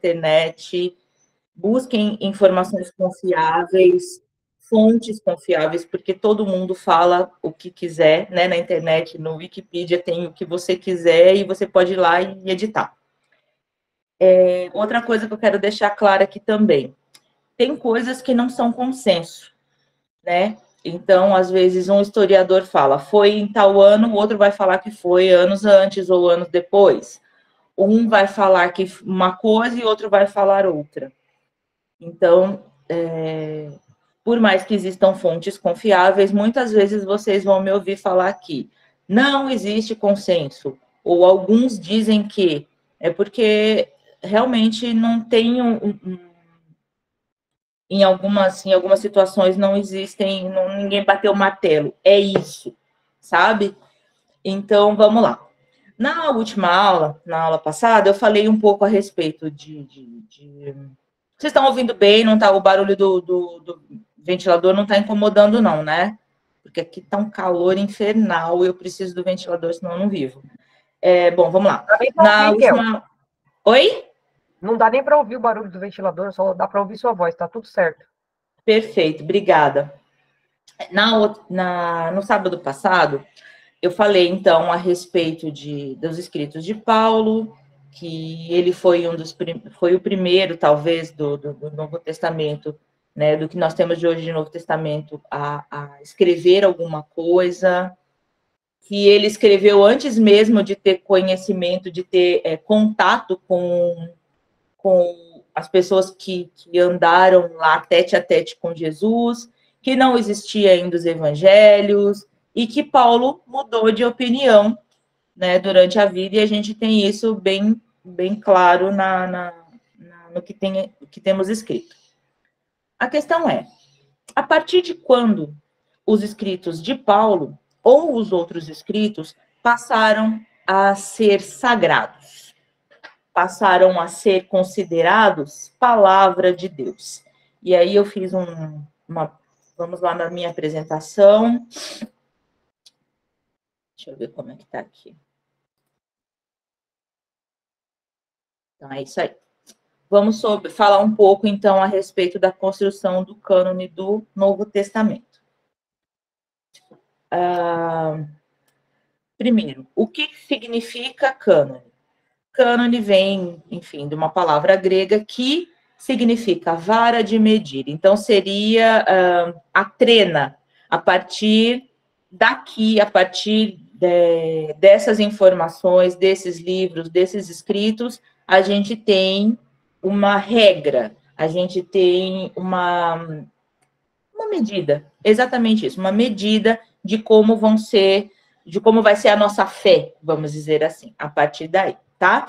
internet, busquem informações confiáveis, fontes confiáveis, porque todo mundo fala o que quiser, né, na internet, no Wikipedia tem o que você quiser e você pode ir lá e editar. Outra coisa que eu quero deixar clara aqui também, tem coisas que não são consenso, né? Então, às vezes, um historiador fala, foi em tal ano, o outro vai falar que foi anos antes ou anos depois. Um vai falar que uma coisa e outro vai falar outra. Então, por mais que existam fontes confiáveis, muitas vezes vocês vão me ouvir falar que não existe consenso, ou alguns dizem que, é porque realmente não tem em algumas situações não existem, ninguém bateu o martelo, é isso, sabe? Então, vamos lá. Na última aula, na aula passada, eu falei um pouco a respeito Vocês estão ouvindo bem? Não tá, o barulho do ventilador não está incomodando, não, né? Porque aqui está um calor infernal e eu preciso do ventilador, senão eu não vivo. Bom, vamos lá. Na última... Oi? Não dá nem para ouvir o barulho do ventilador, só dá para ouvir sua voz, tá tudo certo. Perfeito, obrigada. No sábado passado, eu falei, então, a respeito dos escritos de Paulo, que ele foi foi o primeiro, talvez, do Novo Testamento, né, do que nós temos de hoje de Novo Testamento, a escrever alguma coisa, que ele escreveu antes mesmo de ter conhecimento, de ter contato com as pessoas que andaram lá tete a tete com Jesus, que não existia ainda os evangelhos, e que Paulo mudou de opinião, né, durante a vida, e a gente tem isso bem claro no que temos escrito. A questão é, a partir de quando os escritos de Paulo ou os outros escritos passaram a ser sagrados, passaram a ser considerados palavra de Deus? E aí eu fiz vamos lá na minha apresentação. Deixa eu ver como é que está aqui. Então, é isso aí. Vamos falar um pouco, então, a respeito da construção do cânone do Novo Testamento. Primeiro, o que significa cânone? Cânone vem, enfim, de uma palavra grega que significa vara de medir. Então, seria a trena. A partir daqui, a partir dessas informações, desses livros, desses escritos, a gente tem uma regra, a gente tem uma medida, exatamente isso, uma medida de como vai ser a nossa fé, vamos dizer assim, a partir daí, tá?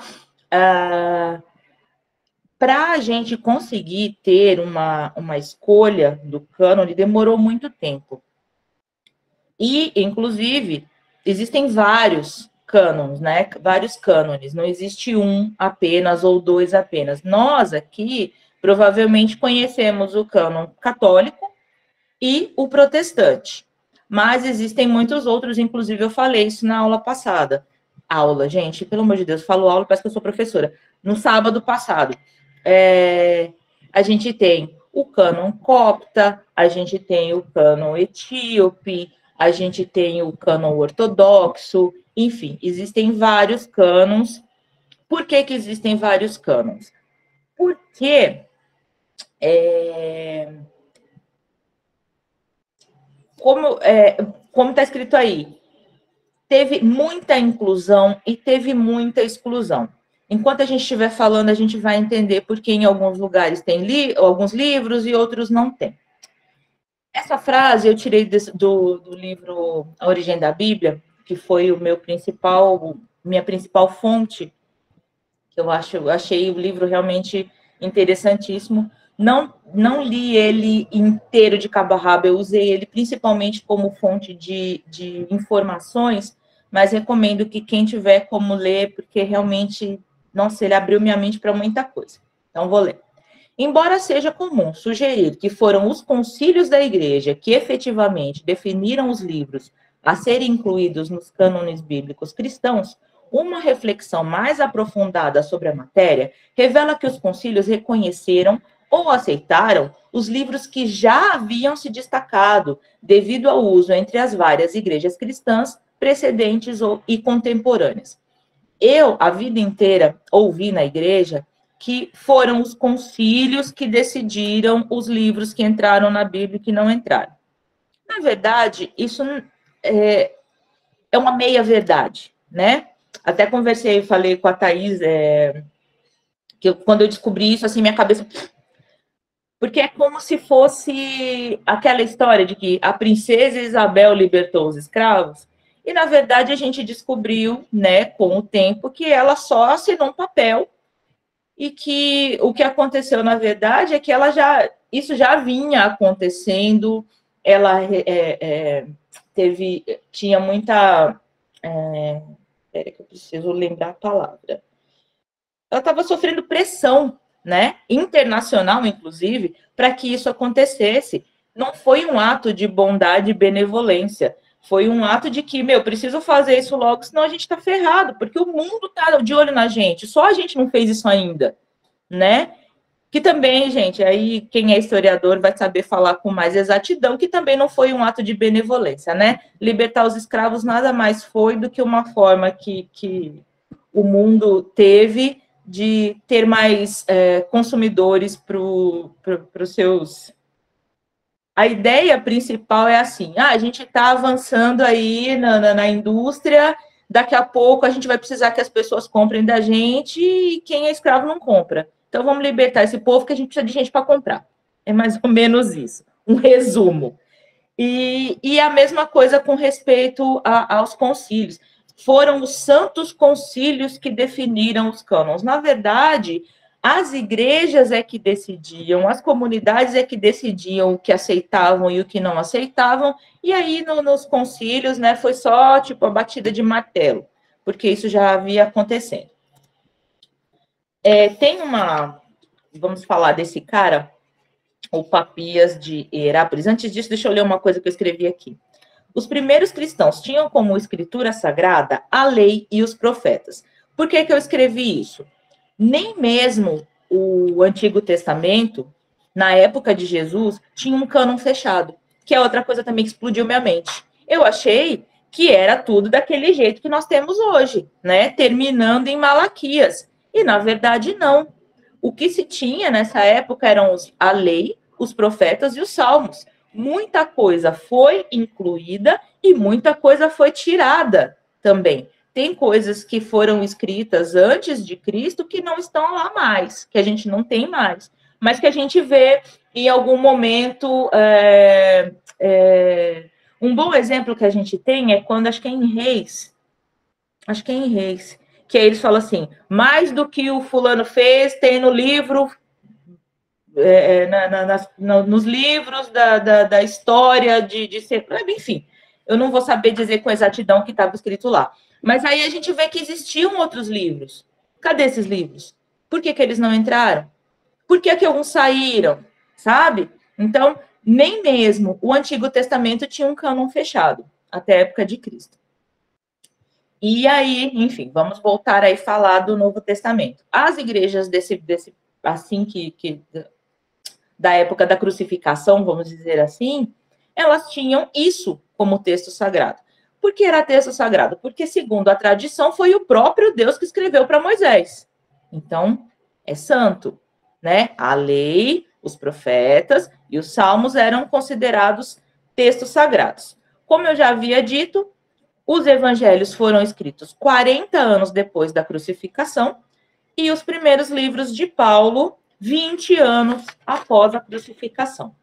Para a gente conseguir ter uma escolha do cânone, demorou muito tempo. E, inclusive, existem vários cânones, né? Vários cânones, não existe um apenas ou dois apenas. Nós aqui provavelmente conhecemos o cânon católico e o protestante, mas existem muitos outros, inclusive eu falei isso na aula passada. Aula, gente, pelo amor de Deus, falo aula, parece que eu sou professora. No sábado passado, a gente tem o cânon copta, a gente tem o cânon etíope, a gente tem o cânon ortodoxo, enfim, existem vários cânons. Por que existem vários cânons? Porque como está escrito aí, teve muita inclusão e teve muita exclusão. Enquanto a gente estiver falando, a gente vai entender porque em alguns lugares tem alguns livros e outros não tem. Essa frase eu tirei do livro A Origem da Bíblia, que foi minha principal fonte, que eu achei o livro realmente interessantíssimo. Não li ele inteiro de cabo a rabo, eu usei ele principalmente como fonte de informações, mas recomendo que quem tiver como ler, porque realmente, nossa, ele abriu minha mente para muita coisa. Então, vou ler. Embora seja comum sugerir que foram os concílios da Igreja que efetivamente definiram os livros a serem incluídos nos cânones bíblicos cristãos, uma reflexão mais aprofundada sobre a matéria revela que os concílios reconheceram ou aceitaram os livros que já haviam se destacado devido ao uso entre as várias igrejas cristãs precedentes e contemporâneas. Eu, a vida inteira, ouvi na igreja que foram os concílios que decidiram os livros que entraram na Bíblia e que não entraram. Na verdade, isso é uma meia-verdade, né? Até conversei, falei com a Thaís, que quando eu descobri isso, assim, minha cabeça... Porque é como se fosse aquela história de que a princesa Isabel libertou os escravos, e, na verdade, a gente descobriu, né, com o tempo, que ela só assinou um papel e que o que aconteceu, na verdade, é que isso já vinha acontecendo, ela tinha muita... Espera que eu preciso lembrar a palavra. Ela estava sofrendo pressão, né, internacional, inclusive, para que isso acontecesse. Não foi um ato de bondade e benevolência. Foi um ato de que, preciso fazer isso logo, senão a gente está ferrado, porque o mundo está de olho na gente. Só a gente não fez isso ainda, né? Que também, gente, aí quem é historiador vai saber falar com mais exatidão, que também não foi um ato de benevolência, né? Libertar os escravos nada mais foi do que uma forma que o mundo teve de ter mais consumidores para os seus... A ideia principal é assim, a gente está avançando aí na indústria, daqui a pouco a gente vai precisar que as pessoas comprem da gente e quem é escravo não compra. Então, vamos libertar esse povo que a gente precisa de gente para comprar. É mais ou menos isso, um resumo. E a mesma coisa com respeito aos concílios. Foram os santos concílios que definiram os cânons. Na verdade, as igrejas é que decidiam, as comunidades é que decidiam o que aceitavam e o que não aceitavam, e aí nos concílios, né, foi só tipo a batida de martelo, porque isso já havia acontecendo. Vamos falar desse cara, o Papias de Herápolis. Antes disso, deixa eu ler uma coisa que eu escrevi aqui. Os primeiros cristãos tinham como escritura sagrada a lei e os profetas. Por que eu escrevi isso? Nem mesmo o Antigo Testamento, na época de Jesus, tinha um cânon fechado, que é outra coisa também que explodiu minha mente. Eu achei que era tudo daquele jeito que nós temos hoje, né? Terminando em Malaquias. E, na verdade, não. O que se tinha nessa época eram a lei, os profetas e os salmos. Muita coisa foi incluída e muita coisa foi tirada também. Tem coisas que foram escritas antes de Cristo que não estão lá mais, que a gente não tem mais, mas que a gente vê em algum momento. Um bom exemplo que a gente tem é quando, acho que é em Reis, que aí eles falam assim, mais do que o fulano fez, tem no livro, nos livros da história de ser... Enfim, eu não vou saber dizer com exatidão o que estava escrito lá. Mas aí a gente vê que existiam outros livros. Cadê esses livros? Por que eles não entraram? Por que alguns saíram? Sabe? Então, nem mesmo o Antigo Testamento tinha um cânon fechado, até a época de Cristo. E aí, enfim, vamos voltar aí falar do Novo Testamento. As igrejas assim da época da crucificação, vamos dizer assim, elas tinham isso como texto sagrado. Por que era texto sagrado? Porque, segundo a tradição, foi o próprio Deus que escreveu para Moisés. Então, é santo, né? A lei, os profetas e os salmos eram considerados textos sagrados. Como eu já havia dito, os evangelhos foram escritos 40 anos depois da crucificação e os primeiros livros de Paulo 20 anos após a crucificação.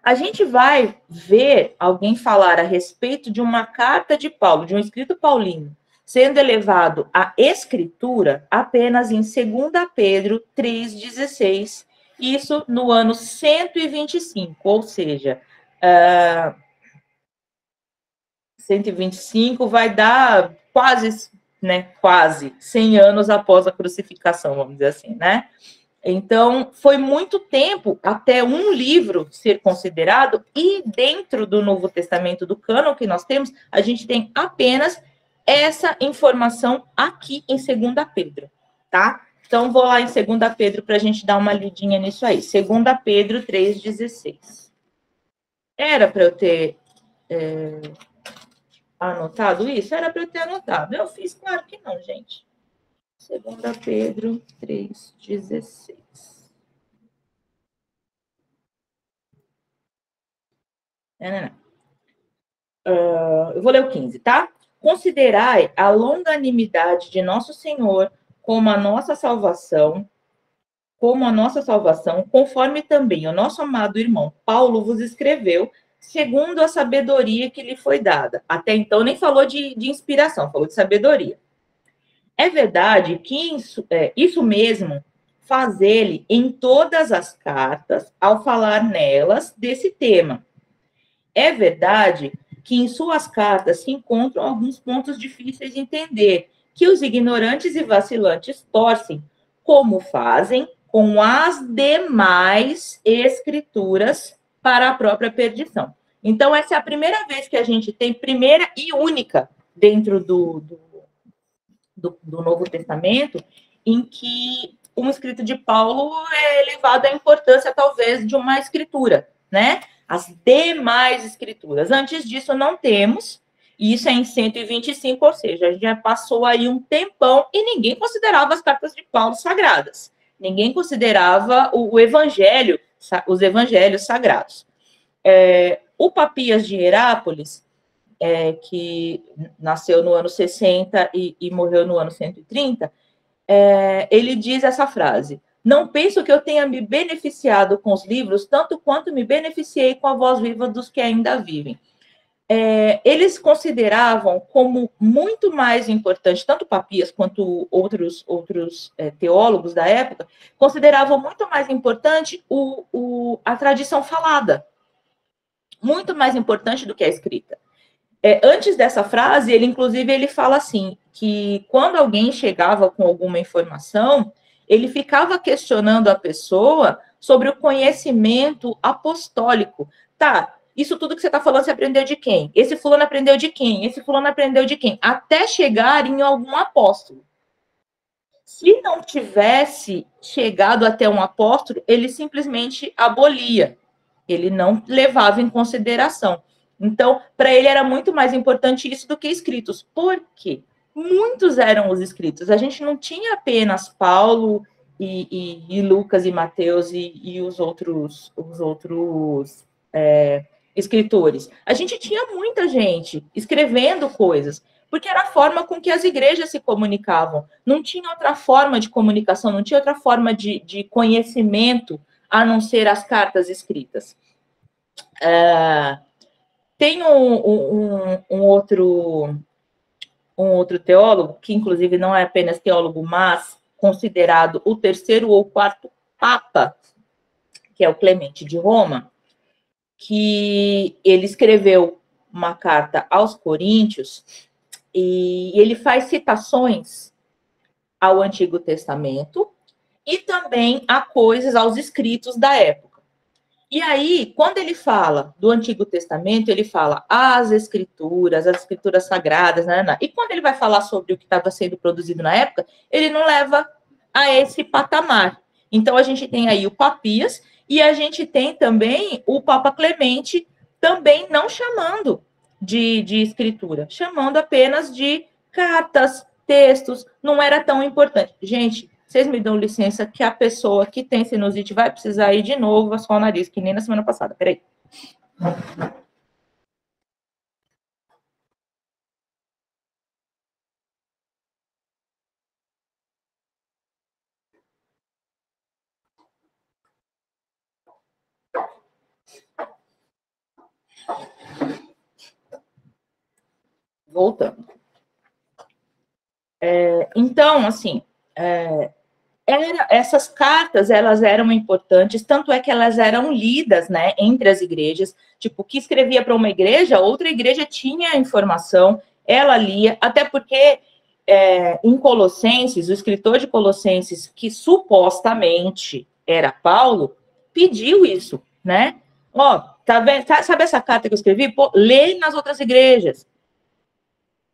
A gente vai ver alguém falar a respeito de uma carta de Paulo, de um escrito paulino, sendo elevado à escritura apenas em 2 Pedro 3,16, isso no ano 125, ou seja, 125 vai dar quase 100 anos após a crucificação, vamos dizer assim, né? Então, foi muito tempo até um livro ser considerado, e dentro do Novo Testamento, do cânon que nós temos, a gente tem apenas essa informação aqui em 2 Pedro, tá? Então, vou lá em 2 Pedro para a gente dar uma lidinha nisso aí. 2 Pedro 3,16. Era para eu ter anotado isso? Era para eu ter anotado. Eu fiz, claro que não, gente. 2 Pedro 3,16. Eu vou ler o 15, tá? Considerai a longanimidade de nosso Senhor como a nossa salvação, conforme também o nosso amado irmão Paulo vos escreveu, segundo a sabedoria que lhe foi dada. Até então nem falou de inspiração, falou de sabedoria. É verdade que isso mesmo faz ele em todas as cartas, ao falar nelas desse tema. É verdade que em suas cartas se encontram alguns pontos difíceis de entender, que os ignorantes e vacilantes torcem, como fazem com as demais escrituras, para a própria perdição. Então, essa é a primeira vez que a gente tem, primeira e única, dentro do Novo Testamento, em que um escrito de Paulo é elevado à importância, talvez, de uma escritura, né? As demais escrituras. Antes disso, não temos, e isso é em 125, ou seja, a gente já passou aí um tempão e ninguém considerava as cartas de Paulo sagradas. Ninguém considerava o evangelho, os evangelhos sagrados. O Papias de Herápolis, que nasceu no ano 60 e morreu no ano 130, ele diz essa frase: não penso que eu tenha me beneficiado com os livros tanto quanto me beneficiei com a voz viva dos que ainda vivem. Eles consideravam como muito mais importante, tanto Papias quanto outros teólogos da época, consideravam muito mais importante a tradição falada, muito mais importante do que a escrita. Antes dessa frase, ele fala assim, que quando alguém chegava com alguma informação, ele ficava questionando a pessoa sobre o conhecimento apostólico. Tá, isso tudo que você está falando, você aprendeu de quem? Esse fulano aprendeu de quem? Esse fulano aprendeu de quem? Até chegar em algum apóstolo. Se não tivesse chegado até um apóstolo, ele simplesmente abolia. Ele não levava em consideração. Então, para ele era muito mais importante isso do que escritos. Por quê? Muitos eram os escritos. A gente não tinha apenas Paulo e Lucas e Mateus e os outros escritores. A gente tinha muita gente escrevendo coisas, porque era a forma com que as igrejas se comunicavam. Não tinha outra forma de comunicação, não tinha outra forma de conhecimento a não ser as cartas escritas. Tem um outro teólogo, que inclusive não é apenas teólogo, mas considerado o terceiro ou quarto papa, que é o Clemente de Roma, que ele escreveu uma carta aos Coríntios e ele faz citações ao Antigo Testamento e também a coisas, aos escritos da época. E aí, quando ele fala do Antigo Testamento, ele fala as escrituras sagradas, né? E quando ele vai falar sobre o que estava sendo produzido na época, ele não leva a esse patamar. Então, a gente tem aí o Papias e a gente tem também o Papa Clemente, também não chamando de escritura, chamando apenas de cartas, textos, não era tão importante. Gente, vocês me dão licença que a pessoa que tem sinusite vai precisar ir de novo assoar o nariz, que nem na semana passada. Peraí. Voltando. Então, assim, essas cartas, elas eram importantes, tanto é que elas eram lidas, né, entre as igrejas, tipo, que escrevia para uma igreja, outra igreja tinha a informação, ela lia, até porque em Colossenses, o escritor de Colossenses, que supostamente era Paulo, pediu isso, né? Ó, tá vendo? Sabe essa carta que eu escrevi? Pô, lê nas outras igrejas,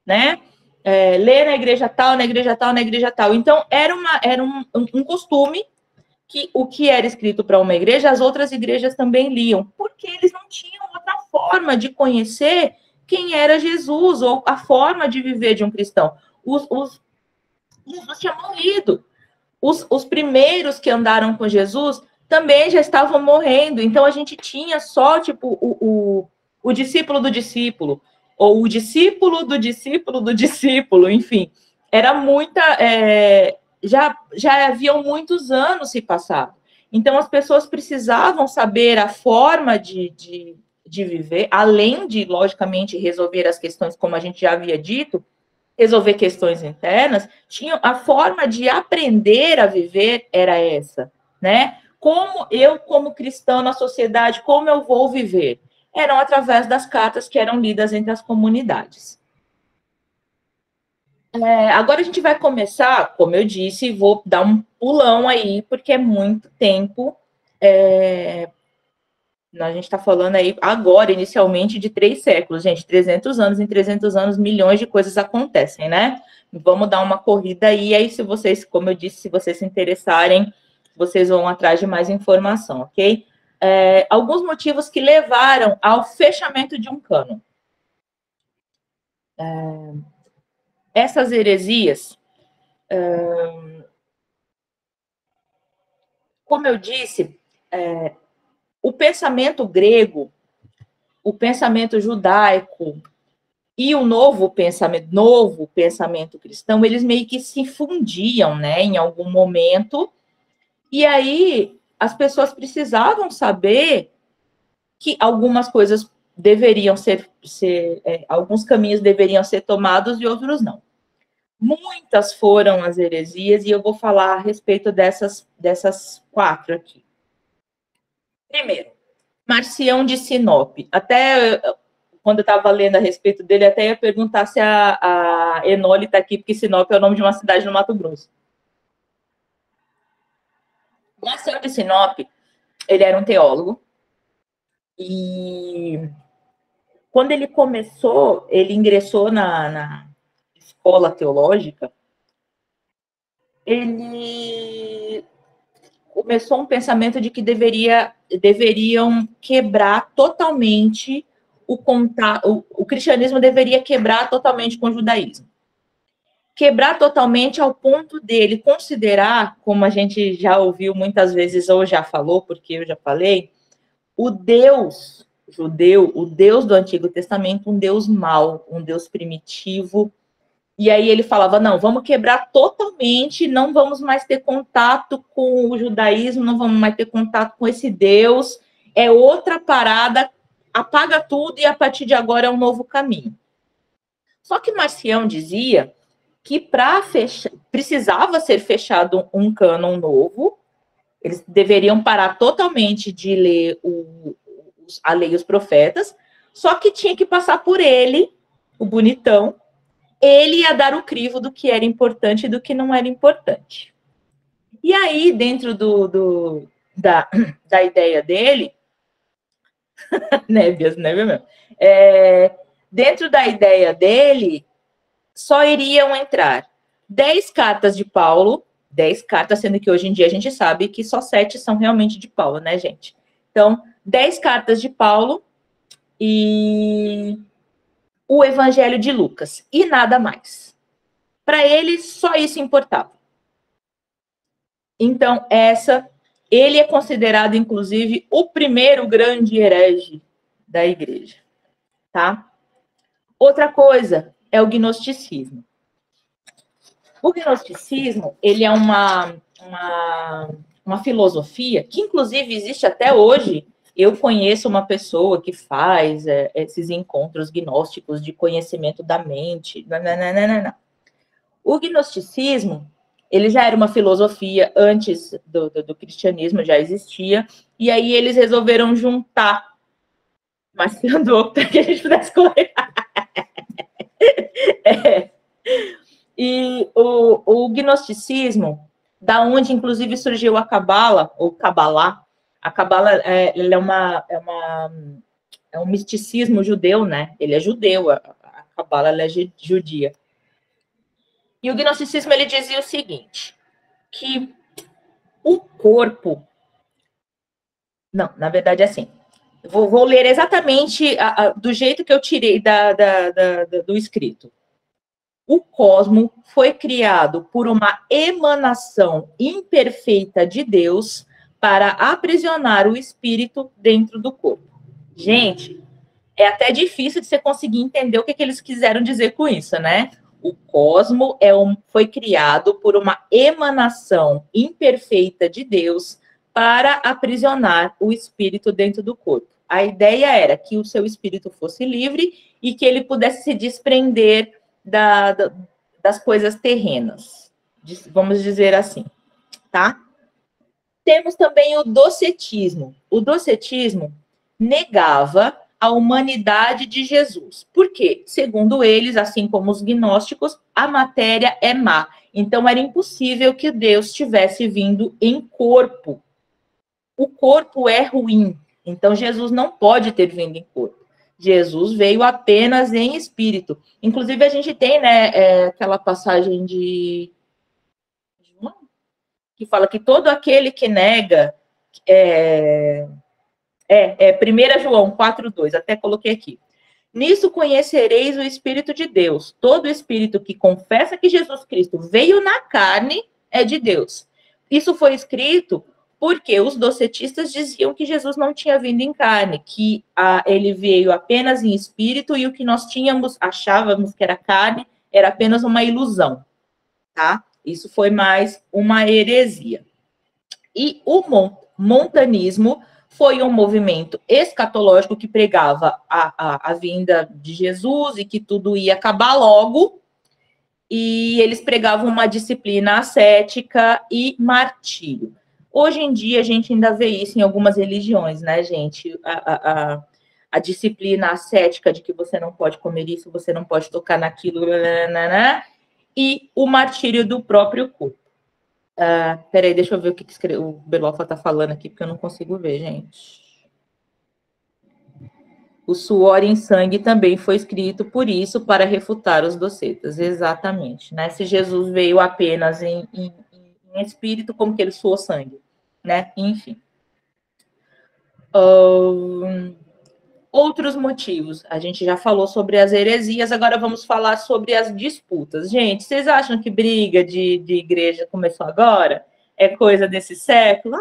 né? Lê na igreja tal, na igreja tal, na igreja tal. Então, era um costume que o que era escrito para uma igreja, as outras igrejas também liam, porque eles não tinham outra forma de conhecer quem era Jesus, ou a forma de viver de um cristão. Jesus tinha morrido. Os primeiros que andaram com Jesus também já estavam morrendo. Então, a gente tinha só, tipo, o discípulo do discípulo, ou o discípulo do discípulo do discípulo, enfim. Era muita... já haviam muitos anos se passado. Então, as pessoas precisavam saber a forma de viver, além de, logicamente, resolver as questões, como a gente já havia dito, resolver questões internas, a forma de aprender a viver era essa, né? Como eu, como cristão na sociedade, como eu vou viver? Eram através das cartas que eram lidas entre as comunidades. Agora a gente vai começar, como eu disse, vou dar um pulão aí, porque é muito tempo. A gente está falando aí agora, inicialmente, de 3 séculos, gente, 300 anos, em 300 anos, milhões de coisas acontecem, né? Vamos dar uma corrida aí, aí se vocês, como eu disse, se vocês se interessarem, vocês vão atrás de mais informação, ok? Alguns motivos que levaram ao fechamento de um cânon. Essas heresias, como eu disse, o pensamento grego, o pensamento judaico e o novo pensamento cristão, eles meio que se fundiam, né, em algum momento, e aí as pessoas precisavam saber que algumas coisas deveriam alguns caminhos deveriam ser tomados e outros não. Muitas foram as heresias, e eu vou falar a respeito dessas 4 aqui. Primeiro, Marcião de Sinop. Até quando eu estava lendo a respeito dele, até ia perguntar se a Enoli está aqui, porque Sinop é o nome de uma cidade no Mato Grosso. Marcião de Sinop, ele era um teólogo, e quando ele começou, ele ingressou na escola teológica, ele começou um pensamento de que deveriam quebrar totalmente o cristianismo deveria quebrar totalmente com o judaísmo. Quebrar totalmente ao ponto dele considerar, como a gente já ouviu muitas vezes ou já falou, porque eu já falei, o Deus judeu, o Deus do Antigo Testamento, um Deus mau, um Deus primitivo. E aí ele falava, não, vamos quebrar totalmente, não vamos mais ter contato com o judaísmo, não vamos mais ter contato com esse Deus, é outra parada, apaga tudo e a partir de agora é um novo caminho. Só que Marcião dizia que precisava ser fechado um cânon novo, eles deveriam parar totalmente de ler a lei e os profetas, só que tinha que passar por ele, o bonitão, ele ia dar o crivo do que era importante e do que não era importante. E aí, dentro da ideia dele, nébias mesmo, dentro da ideia dele, só iriam entrar 10 cartas de Paulo, 10 cartas, sendo que hoje em dia a gente sabe que só 7 são realmente de Paulo, né, gente? Então, 10 cartas de Paulo e o Evangelho de Lucas, e nada mais. Para ele, só isso importava. Então, ele é considerado, inclusive, o primeiro grande herege da igreja, tá? Outra coisa é o gnosticismo. O gnosticismo, ele é uma filosofia que, inclusive, existe até hoje. Eu conheço uma pessoa que faz esses encontros gnósticos de conhecimento da mente. Não. O gnosticismo, ele já era uma filosofia antes do cristianismo, já existia, e aí eles resolveram juntar. Mas se andou para que a gente pudesse correr. E o gnosticismo, da onde inclusive surgiu a Cabala, ou Cabalá. A Cabala ele é um misticismo judeu, né? Ele é judeu, a Cabala ela é judia. E o gnosticismo ele dizia o seguinte, que o corpo... Não, na verdade é assim. Vou ler exatamente do jeito que eu tirei do escrito. O cosmo foi criado por uma emanação imperfeita de Deus para aprisionar o espírito dentro do corpo. Gente, é até difícil de você conseguir entender o que eles quiseram dizer com isso, né? O cosmo foi criado por uma emanação imperfeita de Deus para aprisionar o espírito dentro do corpo. A ideia era que o seu espírito fosse livre e que ele pudesse se desprender das coisas terrenas, vamos dizer assim, tá? Temos também o docetismo. O docetismo negava a humanidade de Jesus. Por quê? Segundo eles, assim como os gnósticos, a matéria é má. Então, era impossível que Deus tivesse vindo em corpo. O corpo é ruim. Então, Jesus não pode ter vindo em corpo. Jesus veio apenas em espírito. Inclusive, a gente tem, né, aquela passagem de João, que fala que todo aquele que nega... 1 João 4,2, até coloquei aqui. Nisso conhecereis o Espírito de Deus. Todo espírito que confessa que Jesus Cristo veio na carne é de Deus. Isso foi escrito porque os docetistas diziam que Jesus não tinha vindo em carne, que ele veio apenas em espírito e o que nós achávamos que era carne, era apenas uma ilusão, tá? Isso foi mais uma heresia. E o montanismo foi um movimento escatológico que pregava a vinda de Jesus e que tudo ia acabar logo, e eles pregavam uma disciplina ascética e martírio. Hoje em dia, a gente ainda vê isso em algumas religiões, né, gente? A disciplina ascética de que você não pode comer isso, você não pode tocar naquilo, e o martírio do próprio corpo. Peraí, deixa eu ver o que o Belofa está falando aqui, porque eu não consigo ver, gente. O suor em sangue também foi escrito por isso, para refutar os docetas. Exatamente, né? Se Jesus veio apenas em espírito, como que ele suou sangue, né? Enfim. Outros motivos. A gente já falou sobre as heresias, agora vamos falar sobre as disputas. Gente, vocês acham que briga de igreja começou agora? É coisa desse século?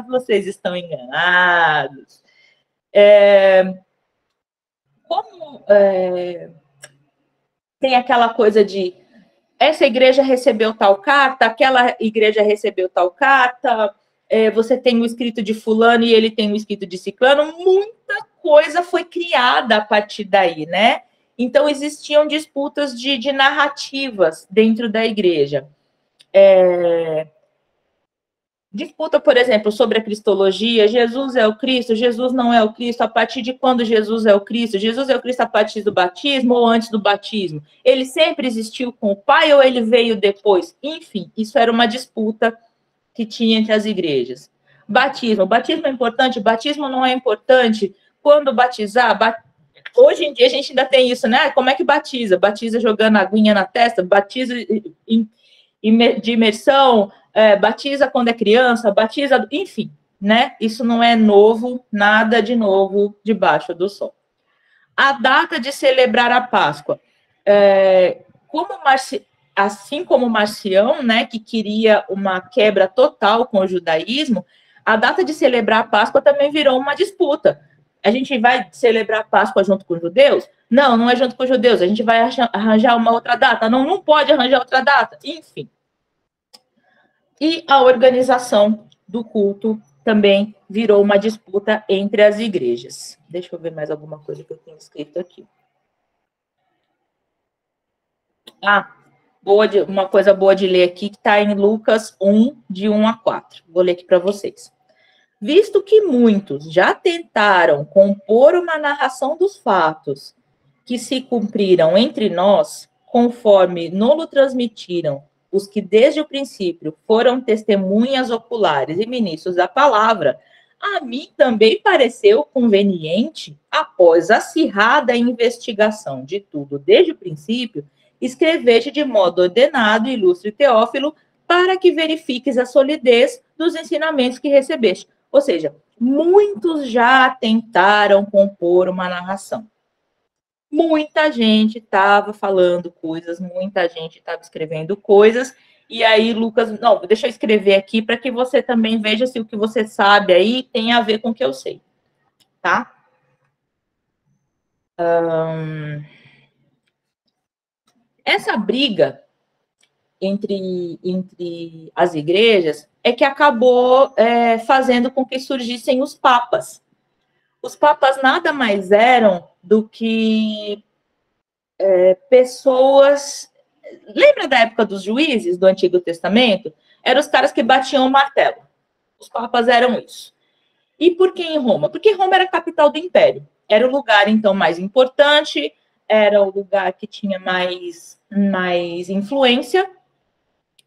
Vocês estão enganados. Tem aquela coisa de essa igreja recebeu tal carta, aquela igreja recebeu tal carta, você tem o escrito de fulano e ele tem o escrito de ciclano, muita coisa foi criada a partir daí, né? Então, existiam disputas de narrativas dentro da igreja. Disputa, por exemplo, sobre a cristologia, Jesus é o Cristo, Jesus não é o Cristo, a partir de quando Jesus é o Cristo? Jesus é o Cristo a partir do batismo ou antes do batismo? Ele sempre existiu com o Pai ou ele veio depois? Enfim, isso era uma disputa que tinha entre as igrejas. Batismo é importante? Batismo não é importante? Quando batizar? Hoje em dia a gente ainda tem isso, né? Como é que batiza? Batiza jogando aguinha na testa? Batiza de imersão? Batiza quando é criança, batiza, enfim, né? Isso não é novo, nada de novo debaixo do sol. A data de celebrar a Páscoa, assim como Marcião, né, que queria uma quebra total com o judaísmo, a data de celebrar a Páscoa também virou uma disputa. A gente vai celebrar a Páscoa junto com os judeus? Não, não é junto com os judeus. A gente vai arranjar uma outra data? Não, não pode arranjar outra data. Enfim. E a organização do culto também virou uma disputa entre as igrejas. Deixa eu ver mais alguma coisa que eu tenho escrito aqui. Uma coisa boa de ler aqui, que está em Lucas 1, de 1 a 4. Vou ler aqui para vocês. Visto que muitos já tentaram compor uma narração dos fatos que se cumpriram entre nós, conforme nolo transmitiram os que desde o princípio foram testemunhas oculares e ministros da palavra, a mim também pareceu conveniente, após acirrada investigação de tudo desde o princípio, escrever-te de modo ordenado, ilustre Teófilo, para que verifiques a solidez dos ensinamentos que recebeste. Ou seja, muitos já tentaram compor uma narração. Muita gente estava falando coisas, muita gente estava escrevendo coisas, e aí Lucas, não, deixa eu escrever aqui para que você também veja se o que você sabe aí tem a ver com o que eu sei, tá? Essa briga entre as igrejas é que acabou fazendo com que surgissem os papas. Os papas nada mais eram do que pessoas... Lembra da época dos juízes do Antigo Testamento? Eram os caras que batiam o martelo. Os papas eram isso. E por que em Roma? Porque Roma era a capital do império. Era o lugar, então, mais importante, era o lugar que tinha mais influência.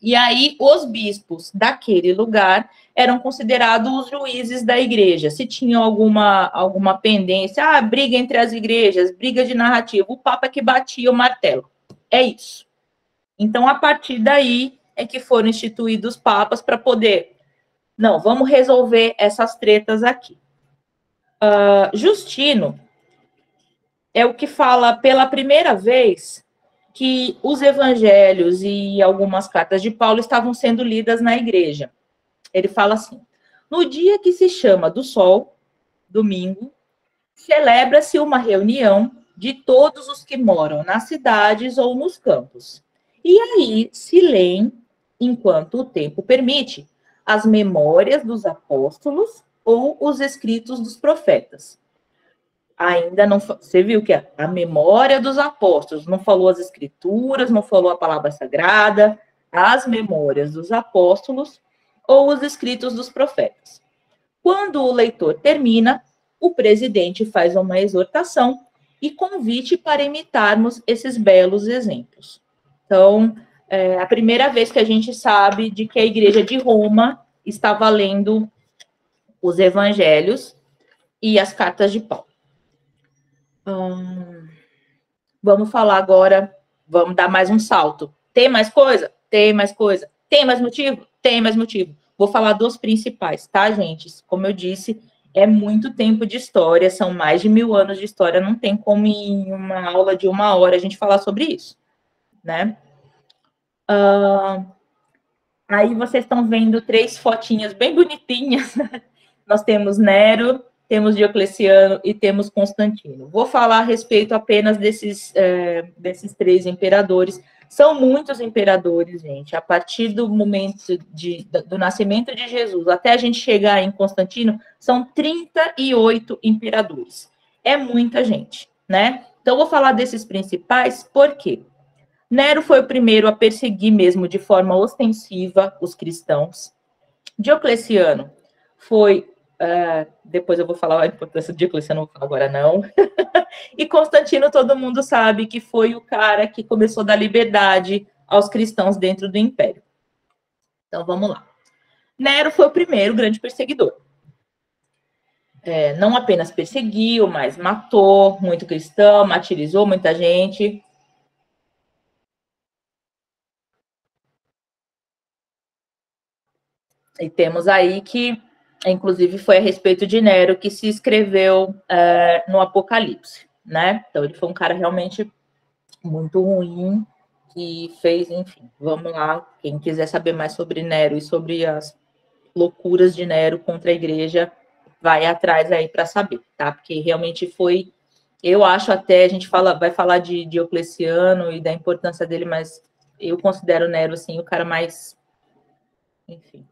E aí, os bispos daquele lugar eram considerados os juízes da igreja. Se tinha alguma pendência, briga entre as igrejas, briga de narrativa, o papa que batia o martelo. É isso. Então, a partir daí é que foram instituídos papas para poder... Não, vamos resolver essas tretas aqui. Justino é o que fala pela primeira vez que os evangelhos e algumas cartas de Paulo estavam sendo lidas na igreja. Ele fala assim: no dia que se chama do sol, domingo, celebra-se uma reunião de todos os que moram nas cidades ou nos campos. E aí se leem, enquanto o tempo permite, as memórias dos apóstolos ou os escritos dos profetas. Ainda não... Você viu que a memória dos apóstolos, não falou as escrituras, não falou a palavra sagrada, as memórias dos apóstolos ou os escritos dos profetas. Quando o leitor termina, o presidente faz uma exortação e convite para imitarmos esses belos exemplos. Então, é a primeira vez que a gente sabe de que a igreja de Roma estava lendo os evangelhos e as cartas de Paulo. Vamos falar agora, vamos dar mais um salto. Tem mais coisa? Tem mais coisa. Tem mais motivo? Tem mais motivo. Vou falar dos principais, tá, gente? Como eu disse, é muito tempo de história, são mais de 1000 anos de história, não tem como em uma aula de 1 hora a gente falar sobre isso, né? Aí vocês estão vendo 3 fotinhas bem bonitinhas. Nós temos Nero, temos Diocleciano e temos Constantino. Vou falar a respeito apenas desses 3 imperadores. São muitos imperadores, gente. A partir do momento do nascimento de Jesus até a gente chegar em Constantino, são 38 imperadores. É muita gente, né? Então, vou falar desses principais, por quê? Nero foi o primeiro a perseguir mesmo de forma ostensiva os cristãos. Diocleciano foi... depois eu vou falar a importância do Diocleciano, não vou falar agora não. E Constantino, todo mundo sabe que foi o cara que começou a dar liberdade aos cristãos dentro do império. Então, vamos lá. Nero foi o primeiro grande perseguidor. Não apenas perseguiu, mas matou muito cristão, martirizou muita gente. E temos aí que, inclusive, foi a respeito de Nero que se escreveu no Apocalipse, né? Então, ele foi um cara realmente muito ruim, que fez, enfim, vamos lá, quem quiser saber mais sobre Nero e sobre as loucuras de Nero contra a igreja, vai atrás aí para saber, tá? Porque realmente foi, eu acho até, a gente vai falar de Diocleciano e da importância dele, mas eu considero Nero, assim, o cara mais, enfim,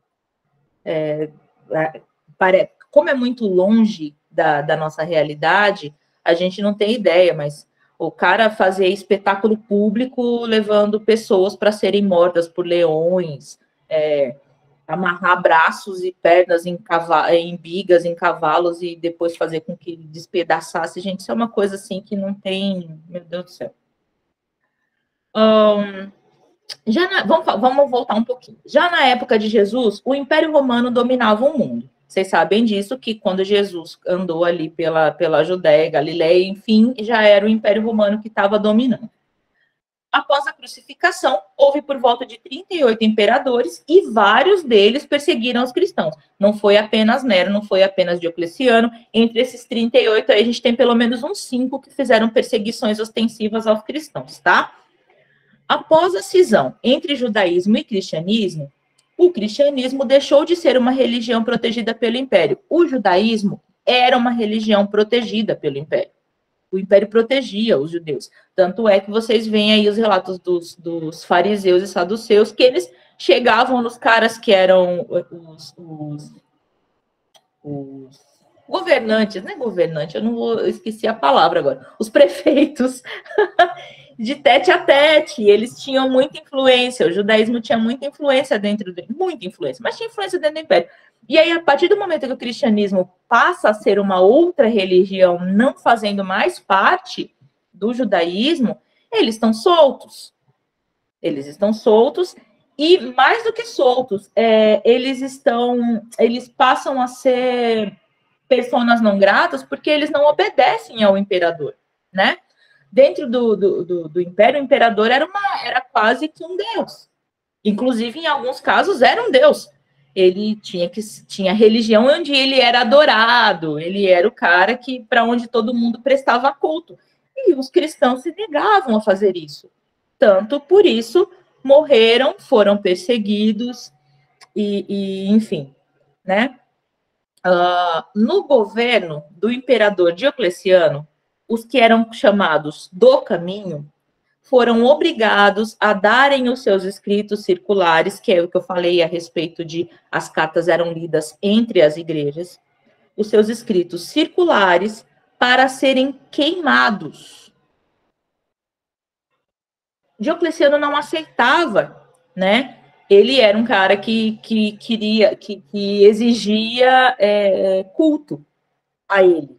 como é muito longe da nossa realidade, a gente não tem ideia, mas o cara fazia espetáculo público levando pessoas para serem mortas por leões, amarrar braços e pernas em bigas, em cavalos, e depois fazer com que despedaçasse. Gente, isso é uma coisa assim que não tem... Meu Deus do céu. Vamos voltar um pouquinho. Já na época de Jesus, o Império Romano dominava o mundo. Vocês sabem disso, que quando Jesus andou ali pela Judéia, Galileia, enfim, já era o Império Romano que estava dominando. Após a crucificação, houve por volta de 38 imperadores e vários deles perseguiram os cristãos. Não foi apenas Nero, não foi apenas Diocleciano. Entre esses 38, aí a gente tem pelo menos uns 5 que fizeram perseguições ostensivas aos cristãos, tá? Após a cisão entre judaísmo e cristianismo, o cristianismo deixou de ser uma religião protegida pelo império. O judaísmo era uma religião protegida pelo império. O império protegia os judeus. Tanto é que vocês veem aí os relatos dos fariseus e saduceus, que eles chegavam nos caras que eram os governantes, não é governante, eu esqueci a palavra agora, os prefeitos, de tete a tete, eles tinham muita influência, o judaísmo tinha muita influência muita influência, mas tinha influência dentro do império. E aí, a partir do momento que o cristianismo passa a ser uma outra religião, não fazendo mais parte do judaísmo, eles estão soltos. Eles estão soltos, e mais do que soltos, eles passam a ser pessoas não gratas porque eles não obedecem ao imperador, né? Dentro do império, o imperador era quase que um deus. Inclusive, em alguns casos, era um deus. Ele tinha religião onde ele era adorado, ele era o cara que para onde todo mundo prestava culto. E os cristãos se negavam a fazer isso. Tanto por isso morreram, foram perseguidos enfim, né? No governo do imperador Diocleciano, os que eram chamados do caminho foram obrigados a darem os seus escritos circulares, que é o que eu falei a respeito de as cartas eram lidas entre as igrejas, os seus escritos circulares para serem queimados. Diocleciano não aceitava, né? Ele era um cara que exigia culto a ele.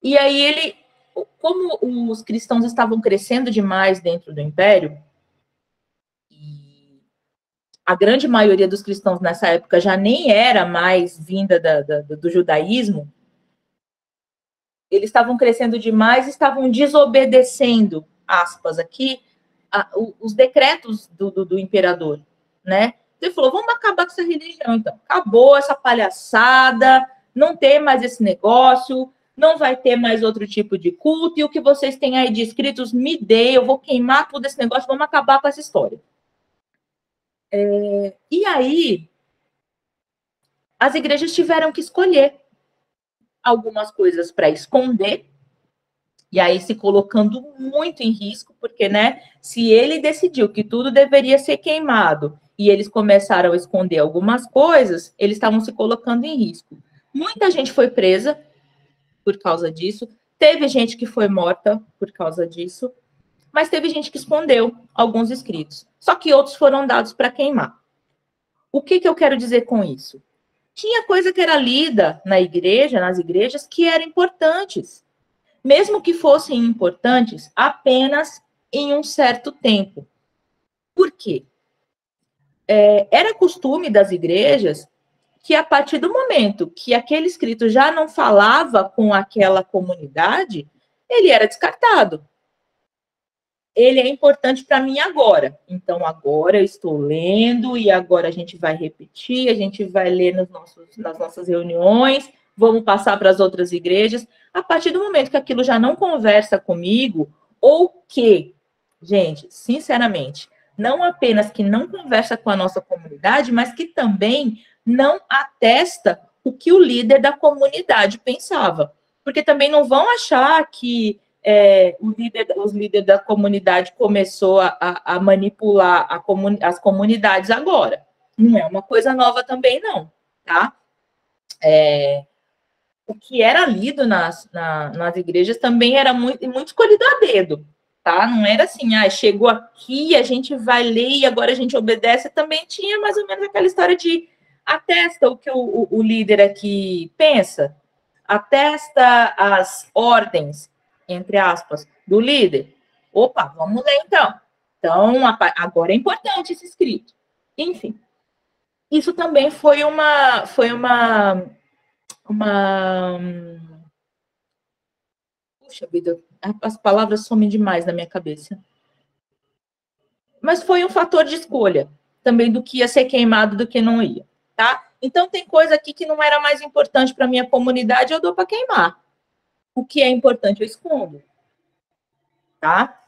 E aí como os cristãos estavam crescendo demais dentro do império, e a grande maioria dos cristãos nessa época já nem era mais vinda do judaísmo, eles estavam crescendo demais, estavam desobedecendo, aspas aqui, os decretos do imperador, né? Ele falou, vamos acabar com essa religião, então. Acabou essa palhaçada, não tem mais esse negócio, não vai ter mais outro tipo de culto, e o que vocês têm aí de escritos, me dê, eu vou queimar todo esse negócio, vamos acabar com essa história. E aí, as igrejas tiveram que escolher algumas coisas para esconder, e aí se colocando muito em risco, porque, né, se ele decidiu que tudo deveria ser queimado, e eles começaram a esconder algumas coisas, eles estavam se colocando em risco. Muita gente foi presa por causa disso, teve gente que foi morta por causa disso, mas teve gente que escondeu alguns escritos. Só que outros foram dados para queimar. O que eu quero dizer com isso? Tinha coisa que era lida na igreja, nas igrejas, que eram importantes. Mesmo que fossem importantes apenas em um certo tempo. Por quê? Era costume das igrejas que, a partir do momento que aquele escrito já não falava com aquela comunidade, ele era descartado. Ele é importante para mim agora. Então, agora eu estou lendo e agora a gente vai repetir, a gente vai ler nas nossas reuniões, vamos passar para as outras igrejas. A partir do momento que aquilo já não conversa comigo, ou que, gente, sinceramente, não apenas que não conversa com a nossa comunidade, mas que também não atesta o que o líder da comunidade pensava. Porque também não vão achar que os líderes da comunidade começou a manipular as comunidades agora. Não é uma coisa nova também, não, tá? O que era lido nas igrejas também era muito escolhido a dedo, tá? Não era assim, chegou aqui, a gente vai ler e agora a gente obedece. Também tinha mais ou menos aquela história de atesta o que o líder aqui pensa, atesta as ordens, entre aspas, do líder. Opa, vamos ler então. Então, agora é importante esse escrito. Enfim, isso também foi uma puxa vida, as palavras somem demais na minha cabeça. Mas foi um fator de escolha também do que ia ser queimado do que não ia, tá? Então tem coisa aqui que não era mais importante para minha comunidade, eu dou para queimar. O que é importante eu escondo, tá?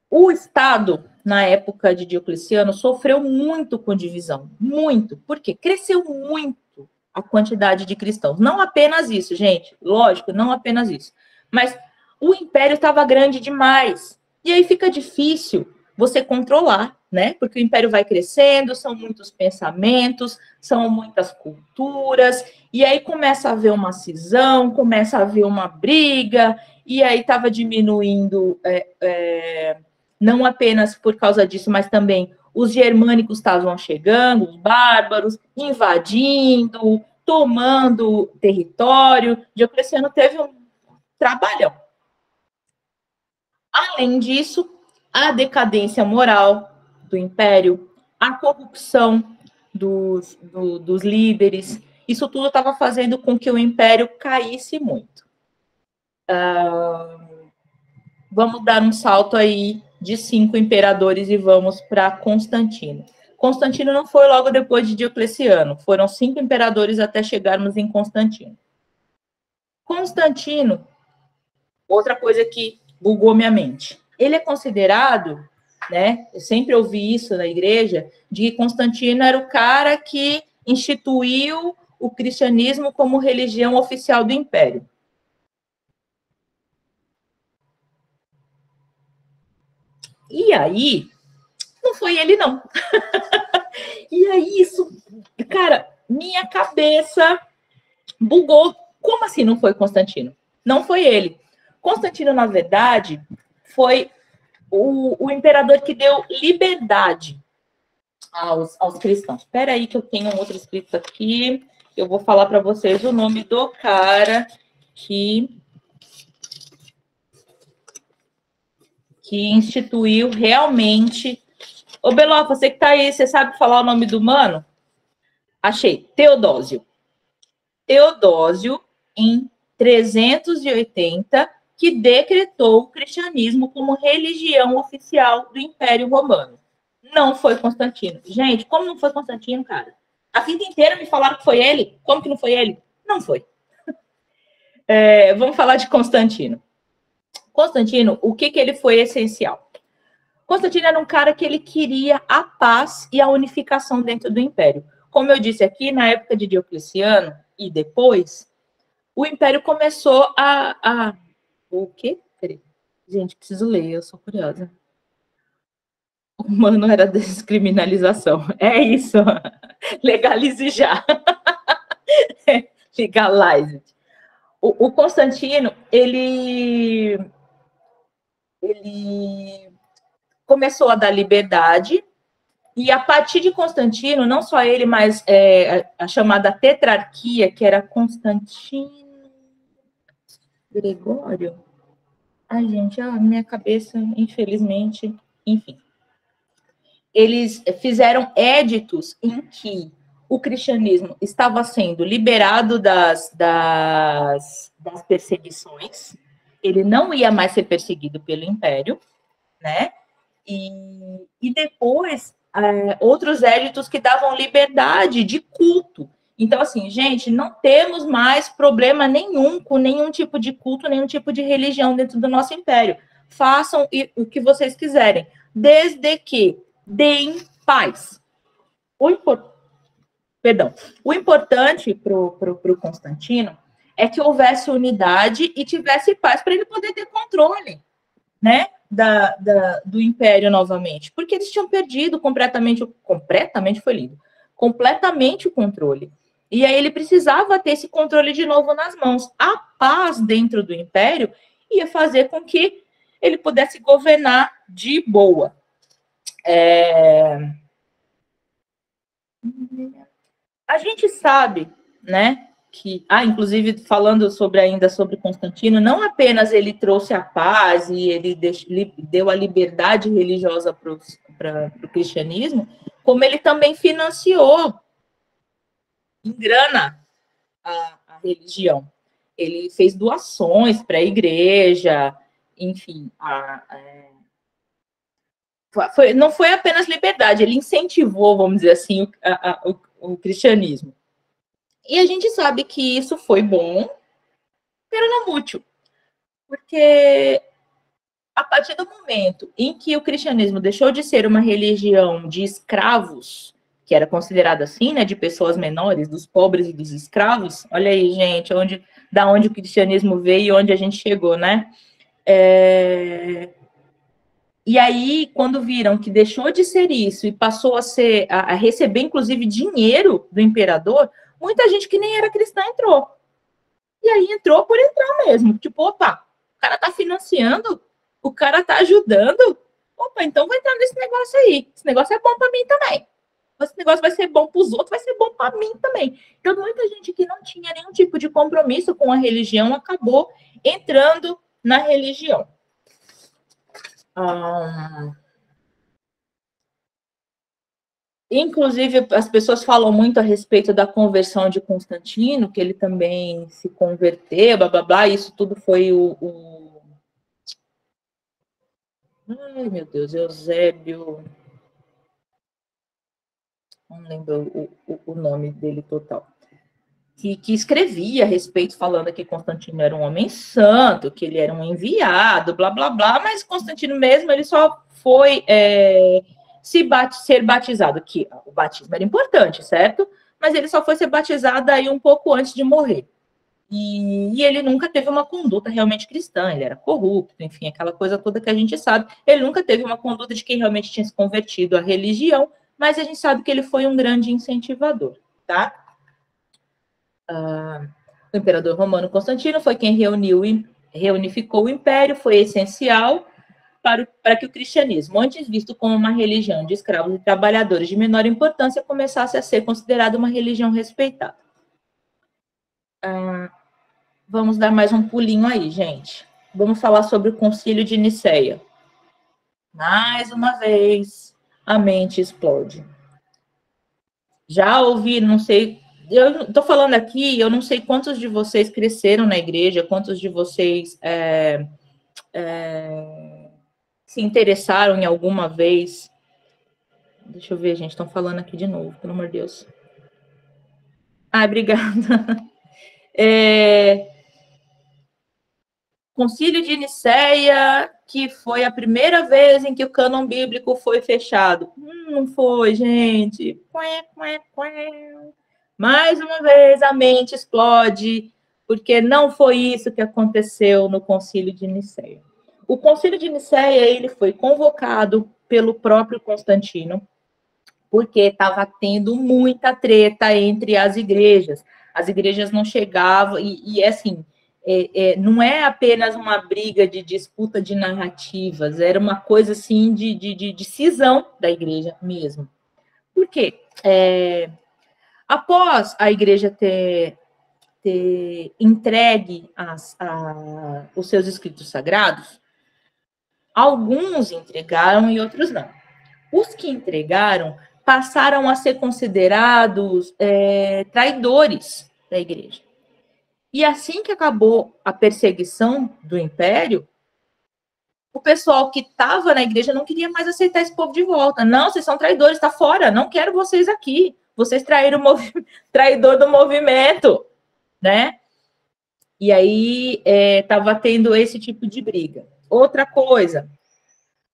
O Estado, na época de Diocleciano, sofreu muito com divisão, muito, porque cresceu muito a quantidade de cristãos. Não apenas isso, gente, lógico, não apenas isso, mas o império estava grande demais, e aí fica difícil você controlar, né? Porque o império vai crescendo, são muitos pensamentos, são muitas culturas, e aí começa a haver uma cisão, começa a haver uma briga, e aí estava diminuindo não apenas por causa disso, mas também os germânicos estavam chegando, os bárbaros, invadindo, tomando território. Diocleciano teve um trabalhão. Além disso, a decadência moral do império, a corrupção dos líderes, isso tudo estava fazendo com que o império caísse muito. Vamos dar um salto aí de 5 imperadores e vamos para Constantino. Constantino não foi logo depois de Diocleciano, foram 5 imperadores até chegarmos em Constantino. Constantino, outra coisa que bugou minha mente, ele é considerado, né, eu sempre ouvi isso na igreja, de que Constantino era o cara que instituiu o cristianismo como religião oficial do império. E aí, não foi ele, não. E aí, isso, cara, minha cabeça bugou. Como assim não foi Constantino? Não foi ele. Constantino, na verdade, foi o imperador que deu liberdade aos cristãos. Espera aí que eu tenho um outro escrito aqui. Eu vou falar para vocês o nome do cara que instituiu realmente. Ô, Beló, você que tá aí, você sabe falar o nome do mano? Achei, Teodósio. Teodósio, em 380, que decretou o cristianismo como religião oficial do Império Romano. Não foi Constantino. Gente, como não foi Constantino, cara? A vida inteira me falaram que foi ele. Como que não foi ele? Não foi. Vamos falar de Constantino. Constantino, o que ele foi essencial? Constantino era um cara que ele queria a paz e a unificação dentro do Império. Como eu disse aqui, na época de Diocleciano e depois, o Império começou O quê? Peraí. Gente, preciso ler, eu sou curiosa. O mano era descriminalização. É isso. Legalize já. Legalize. O Constantino, ele começou a dar liberdade, e a partir de Constantino, não só ele, mas a chamada tetrarquia, que era Constantino, Gregório. Ai, gente, minha cabeça, infelizmente, enfim. Eles fizeram éditos em que o cristianismo estava sendo liberado das perseguições, ele não ia mais ser perseguido pelo Império, né? E depois, outros éditos que davam liberdade de culto. Então, assim, gente, não temos mais problema nenhum com nenhum tipo de culto, nenhum tipo de religião dentro do nosso império. Façam o que vocês quiserem, desde que deem paz. O importante para o Constantino é que houvesse unidade e tivesse paz para ele poder ter controle, né, do Império novamente, porque eles tinham perdido completamente o controle. E aí ele precisava ter esse controle de novo nas mãos. A paz dentro do Império ia fazer com que ele pudesse governar de boa. A gente sabe, né, inclusive, falando ainda sobre Constantino, não apenas ele trouxe a paz e ele deu a liberdade religiosa para o cristianismo, como ele também financiou em grana a religião. Ele fez doações para a igreja, enfim, não foi apenas liberdade, ele incentivou, vamos dizer assim, o cristianismo. E a gente sabe que isso foi bom, pero não útil. Porque a partir do momento em que o cristianismo deixou de ser uma religião de escravos, que era considerada assim, né, de pessoas menores, dos pobres e dos escravos, olha aí, gente, da onde o cristianismo veio e onde a gente chegou, né? E aí, quando viram que deixou de ser isso e passou a receber, inclusive, dinheiro do imperador, muita gente que nem era cristã entrou. E aí entrou por entrar mesmo. Tipo, opa, o cara tá financiando, o cara tá ajudando. Opa, então vou entrar nesse negócio aí. Esse negócio é bom para mim também. Esse negócio vai ser bom para os outros, vai ser bom para mim também. Então, muita gente que não tinha nenhum tipo de compromisso com a religião acabou entrando na religião. Inclusive, as pessoas falam muito a respeito da conversão de Constantino, que ele também se converteu, blá, blá, blá. Isso tudo foi Ai, meu Deus, Eusébio... Não lembro o nome dele total. Que escrevia a respeito, falando que Constantino era um homem santo, que ele era um enviado, blá, blá, blá. Mas Constantino mesmo, ele só foi... ser batizado, que o batismo era importante, certo? Mas ele só foi ser batizado aí um pouco antes de morrer. E ele nunca teve uma conduta realmente cristã, ele era corrupto, enfim, aquela coisa toda que a gente sabe. Ele nunca teve uma conduta de quem realmente tinha se convertido à religião, mas a gente sabe que ele foi um grande incentivador, tá? O imperador romano Constantino foi quem reunificou o império, foi essencial para que o cristianismo, antes visto como uma religião de escravos e trabalhadores de menor importância, começasse a ser considerado uma religião respeitada. Vamos dar mais um pulinho aí, gente. Vamos falar sobre o Concílio de Nicéia. Mais uma vez, a mente explode. Já ouvi, não sei... Eu estou falando aqui, eu não sei quantos de vocês cresceram na igreja, quantos de vocês... se interessaram em alguma vez. Deixa eu ver, gente, estão falando aqui de novo, pelo amor de Deus. Obrigada. Concílio de Nicéia, que foi a primeira vez em que o cânon bíblico foi fechado. Não foi, gente. Mais uma vez a mente explode, porque não foi isso que aconteceu no Concílio de Nicéia. O Concílio de Nicéia, ele foi convocado pelo próprio Constantino, porque estava tendo muita treta entre as igrejas. As igrejas não chegavam, assim, não é apenas uma briga de disputa de narrativas, era uma coisa, assim, de cisão da igreja mesmo. Por quê? Após a igreja ter entregue os seus escritos sagrados, alguns entregaram e outros não. Os que entregaram passaram a ser considerados traidores da igreja. E assim que acabou a perseguição do império, o pessoal que estava na igreja não queria mais aceitar esse povo de volta. Não, vocês são traidores, está fora, não quero vocês aqui. Vocês traíram o traidor do movimento, né? E aí estava tendo esse tipo de briga. Outra coisa,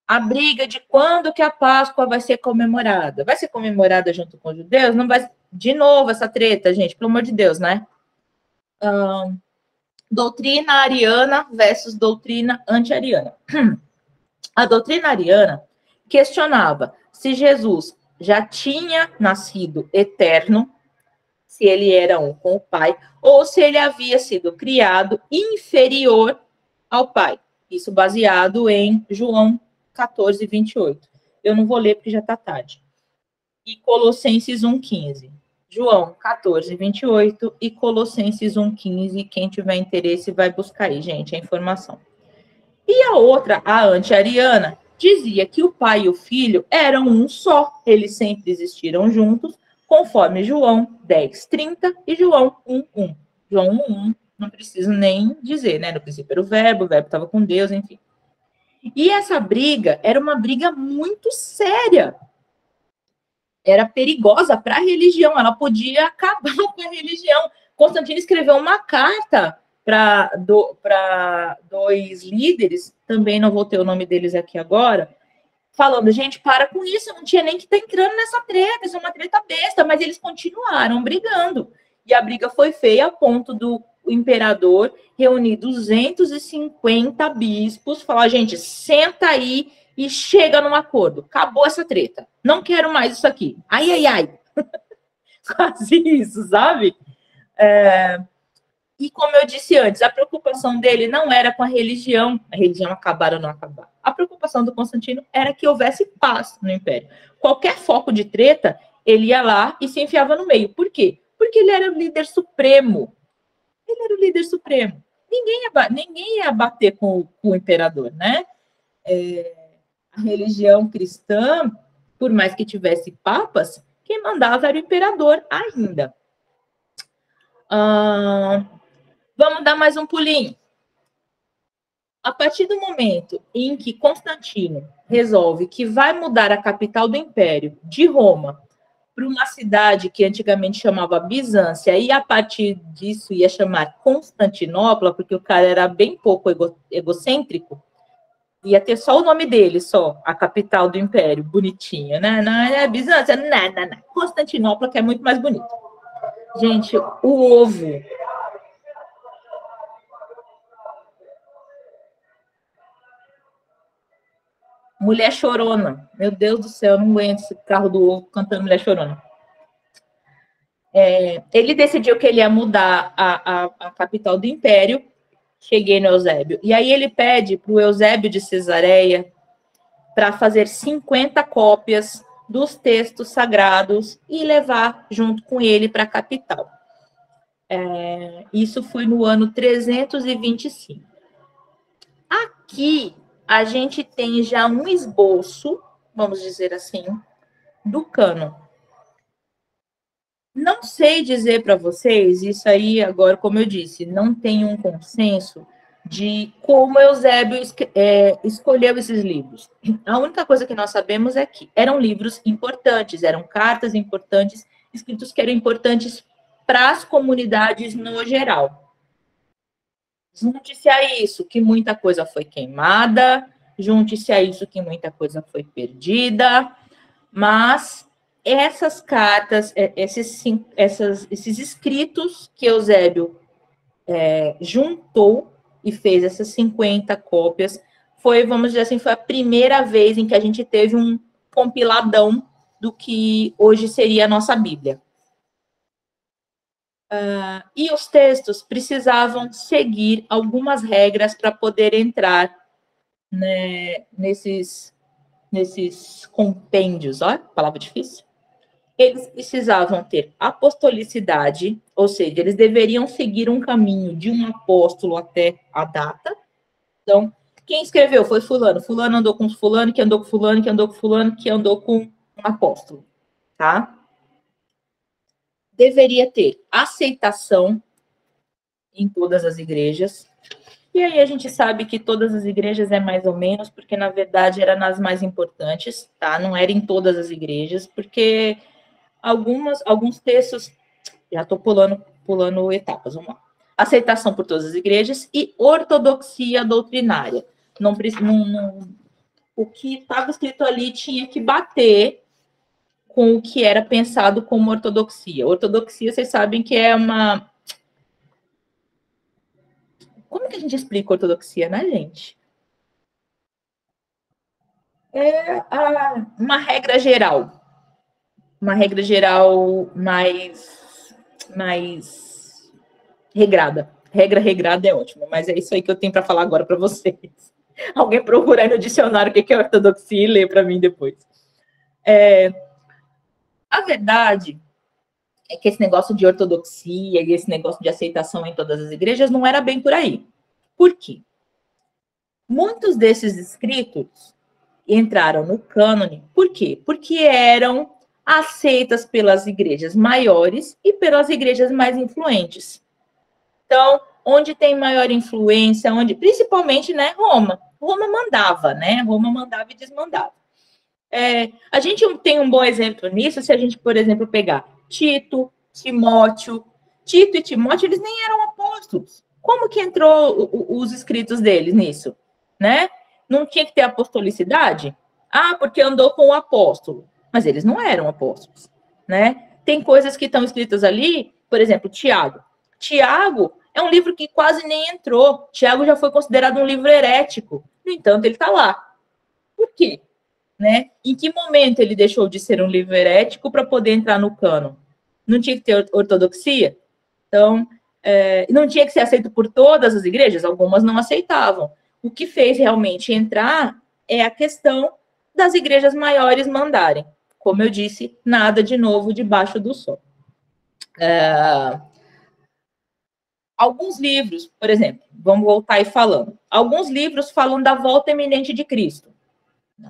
a briga de quando que a Páscoa vai ser comemorada. Vai ser comemorada junto com os judeus? Não vai. De novo essa treta, gente, pelo amor de Deus, né? Doutrina ariana versus doutrina anti-ariana. A doutrina ariana questionava se Jesus já tinha nascido eterno, se ele era um com o Pai, ou se ele havia sido criado inferior ao Pai. Isso baseado em João 14, 28. Eu não vou ler porque já está tarde. E Colossenses 1,15. João 14, 28 e Colossenses 1, 15. Quem tiver interesse vai buscar aí, gente, a informação. E a outra, a anti-ariana, dizia que o pai e o filho eram um só. Eles sempre existiram juntos, conforme João 10, 30 e João 1, 1. João 1, 1, não preciso nem dizer, né? No princípio era o verbo estava com Deus, enfim. E essa briga era uma briga muito séria. Era perigosa para a religião, ela podia acabar com a religião. Constantino escreveu uma carta para dois líderes, também não vou ter o nome deles aqui agora, falando, gente, para com isso, não tinha nem que estar entrando nessa treta, isso é uma treta besta, mas eles continuaram brigando. E a briga foi feia a ponto do imperador reunir 250 bispos, falar, gente, senta aí e chega num acordo. Acabou essa treta. Não quero mais isso aqui. Ai, ai, ai. Quase isso, sabe? E como eu disse antes, a preocupação dele não era com a religião acabar ou não acabar. A preocupação do Constantino era que houvesse paz no Império. Qualquer foco de treta, ele ia lá e se enfiava no meio. Por quê? Porque ele era o líder supremo. Ele era o líder supremo. Ninguém ia bater com o imperador, né? A religião cristã, por mais que tivesse papas, quem mandava era o imperador ainda. Vamos dar mais um pulinho. A partir do momento em que Constantino resolve que vai mudar a capital do império de Roma para uma cidade que antigamente chamava Bizância, e a partir disso ia chamar Constantinopla, porque o cara era bem pouco egocêntrico, ia ter só o nome dele, só, a capital do império, bonitinho, né? Não é Bizância, não. Constantinopla, que é muito mais bonito. Gente, o ovo. Mulher Chorona. Meu Deus do céu, eu não aguento esse carro do ovo cantando Mulher Chorona. Ele decidiu que ele ia mudar a capital do império. Cheguei no Eusébio. E aí ele pede para o Eusébio de Cesareia para fazer 50 cópias dos textos sagrados e levar junto com ele para a capital. Isso foi no ano 325. Aqui a gente tem já um esboço, vamos dizer assim, do cânon. Não sei dizer para vocês, isso aí agora, como eu disse, não tem um consenso de como Eusébio escolheu esses livros. A única coisa que nós sabemos é que eram livros importantes, eram cartas importantes, escritos que eram importantes para as comunidades no geral. Junte-se a isso que muita coisa foi queimada, junte-se a isso que muita coisa foi perdida, mas essas cartas, esses escritos que Eusébio juntou e fez essas 50 cópias, vamos dizer assim, foi a primeira vez em que a gente teve um compiladão do que hoje seria a nossa Bíblia. E os textos precisavam seguir algumas regras para poder entrar, né, nesses compêndios, ó, palavra difícil. Eles precisavam ter apostolicidade, ou seja, eles deveriam seguir um caminho de um apóstolo até a data. Então, quem escreveu foi fulano, fulano andou com fulano, que andou com fulano, que andou com fulano, que andou com um apóstolo, tá? Deveria ter aceitação em todas as igrejas. E aí a gente sabe que todas as igrejas é mais ou menos, porque na verdade era nas mais importantes, tá? Não era em todas as igrejas, porque alguns textos, já estou pulando etapas, vamos lá. Aceitação por todas as igrejas e ortodoxia doutrinária. O que estava escrito ali tinha que bater com o que era pensado como ortodoxia. Ortodoxia, vocês sabem que é uma... Como que a gente explica ortodoxia, né, gente? Uma regra geral. Uma regra geral mais regrada. Regra regrada é ótimo, mas é isso aí que eu tenho para falar agora para vocês. Alguém procurar aí no dicionário o que é ortodoxia e lê para mim depois. A verdade é que esse negócio de ortodoxia e esse negócio de aceitação em todas as igrejas não era bem por aí. Por quê? Muitos desses escritos entraram no cânone, por quê? Porque eram aceitas pelas igrejas maiores e pelas igrejas mais influentes. Então, onde tem maior influência, onde, principalmente, né, Roma. Roma mandava, né? Roma mandava e desmandava. A gente tem um bom exemplo nisso, se a gente, por exemplo, pegar Tito, Timóteo. Tito e Timóteo, eles nem eram apóstolos. Como que entrou os escritos deles nisso? Né? Não tinha que ter apostolicidade? Ah, porque andou com o apóstolo. Mas eles não eram apóstolos, né? Tem coisas que estão escritas ali, por exemplo, Tiago. Tiago é um livro que quase nem entrou. Tiago já foi considerado um livro herético. No entanto, ele está lá. Por quê? Né? Em que momento ele deixou de ser um livro herético para poder entrar no cânon? Não tinha que ter ortodoxia? Então, não tinha que ser aceito por todas as igrejas? Algumas não aceitavam. O que fez realmente entrar é a questão das igrejas maiores mandarem. Como eu disse, nada de novo debaixo do sol. Alguns livros, por exemplo, vamos voltar aí falando. Alguns livros falam da volta iminente de Cristo.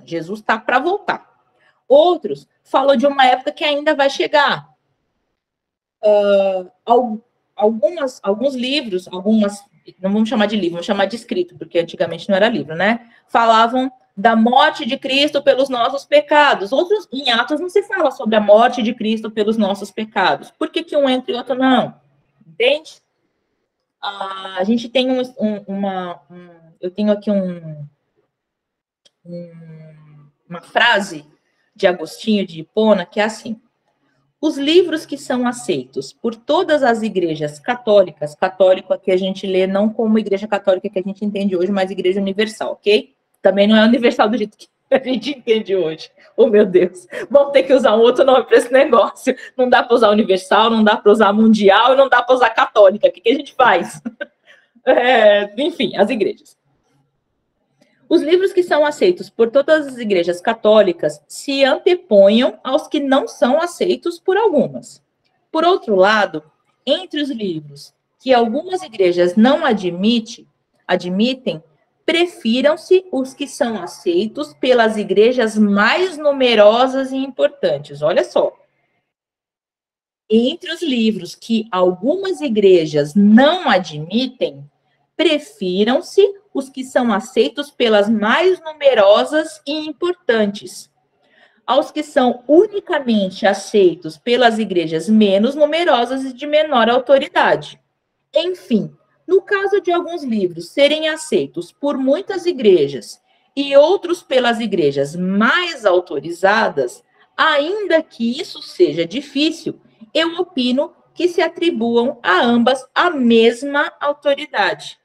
Jesus está para voltar. Outros falam de uma época que ainda vai chegar. Alguns livros, não vamos chamar de livro, vamos chamar de escrito, porque antigamente não era livro, né? Falavam da morte de Cristo pelos nossos pecados. Outros, em Atos, não se fala sobre a morte de Cristo pelos nosros pecados. Por que um entra e outro não? Entende? A gente tem eu tenho aqui uma frase de Agostinho de Hipona, que é assim: os livros que são aceitos por todas as igrejas católicas, católico aqui a gente lê não como igreja católica que a gente entende hoje, mas igreja universal, ok? Também não é universal do jeito que a gente entende hoje. Oh, meu Deus. Vamos ter que usar um outro nome para esse negócio. Não dá para usar universal, não dá para usar mundial, e não dá para usar católica. O que a gente faz? Enfim, as igrejas. Os livros que são aceitos por todas as igrejas católicas se anteponham aos que não são aceitos por algumas. Por outro lado, entre os livros que algumas igrejas não admitem, prefiram-se os que são aceitos pelas igrejas mais numerosas e importantes. Olha só. Entre os livros que algumas igrejas não admitem, prefiram-se os que são aceitos pelas mais numerosas e importantes, aos que são unicamente aceitos pelas igrejas menos numerosas e de menor autoridade. Enfim, no caso de alguns livros serem aceitos por muitas igrejas e outros pelas igrejas mais autorizadas, ainda que isso seja difícil, eu opino que se atribuam a ambas a mesma autoridade.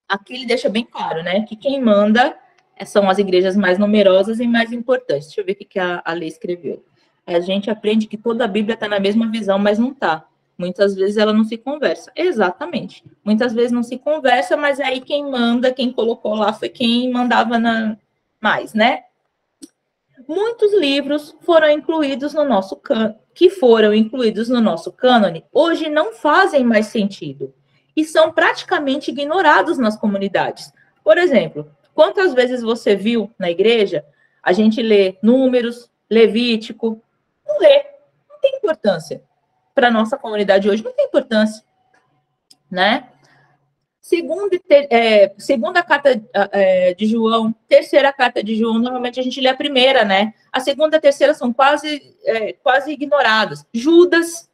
Aqui ele deixa bem claro, né, que quem manda são as igrejas mais numerosas e mais importantes. Deixa eu ver o que a lei escreveu. A gente aprende que toda a Bíblia está na mesma visão, mas não está. Muitas vezes ela não se conversa. Exatamente. Muitas vezes não se conversa, mas aí quem manda, quem colocou lá foi quem mandava mais, né? Muitos livros foram incluídos no nosso cânone, hoje não fazem mais sentido e são praticamente ignorados nas comunidades. Por exemplo, quantas vezes você viu na igreja a gente lê Números, Levítico? Não lê, não tem importância. Para a nossa comunidade hoje não tem importância, né? Segunda carta de João, terceira carta de João, normalmente a gente lê a primeira, né? A segunda e a terceira são quase ignoradas. Judas,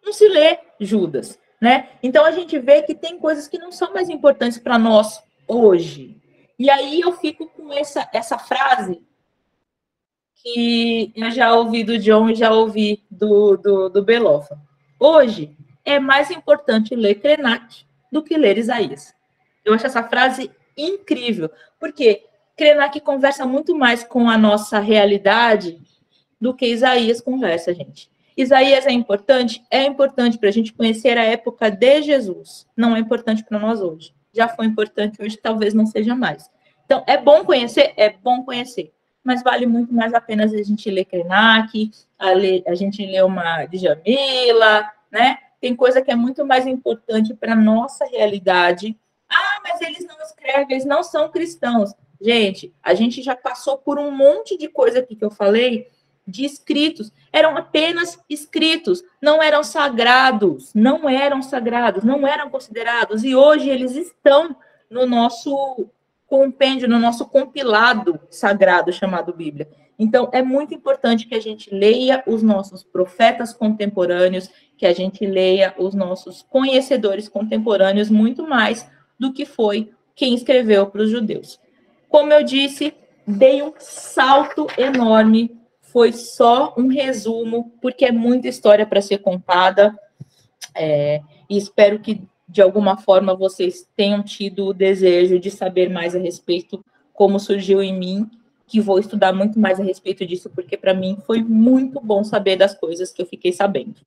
não se lê Judas, né? Então a gente vê que tem coisas que não são mais importantes para nós hoje. E aí eu fico com essa frase que eu já ouvi do John e já ouvi do Belofa. Hoje é mais importante ler Krenak do que ler Isaías. Eu acho essa frase incrível, porque Krenak conversa muito mais com a nossa realidade do que Isaías conversa, gente. Isaías é importante? É importante para a gente conhecer a época de Jesus. Não é importante para nós hoje. Já foi importante, hoje talvez não seja mais. Então, é bom conhecer? É bom conhecer. mas vale muito mais a pena a gente ler Krenak, a gente ler uma Djamila, né? Tem coisa que é muito mais importante para a nossa realidade. Ah, mas eles não escrevem, eles não são cristãos. Gente, a gente já passou por um monte de coisa aqui que eu falei, de escritos. Eram apenas escritos, não eram sagrados, não eram sagrados, não eram considerados. E hoje eles estão no nosso compêndio, no nosso compilado sagrado chamado Bíblia. Então, é muito importante que a gente leia os nossos profetas contemporâneos, que a gente leia os nossos conhecedores contemporâneos muito mais do que foi quem escreveu para os judeus. Como eu disse, dei um salto enorme, foi só um resumo, porque é muita história para ser contada, e espero que, de alguma forma, vocês tenham tido o desejo de saber mais a respeito, como surgiu em mim, que vou estudar muito mais a respeito disso, porque para mim foi muito bom saber das coisas que eu fiquei sabendo.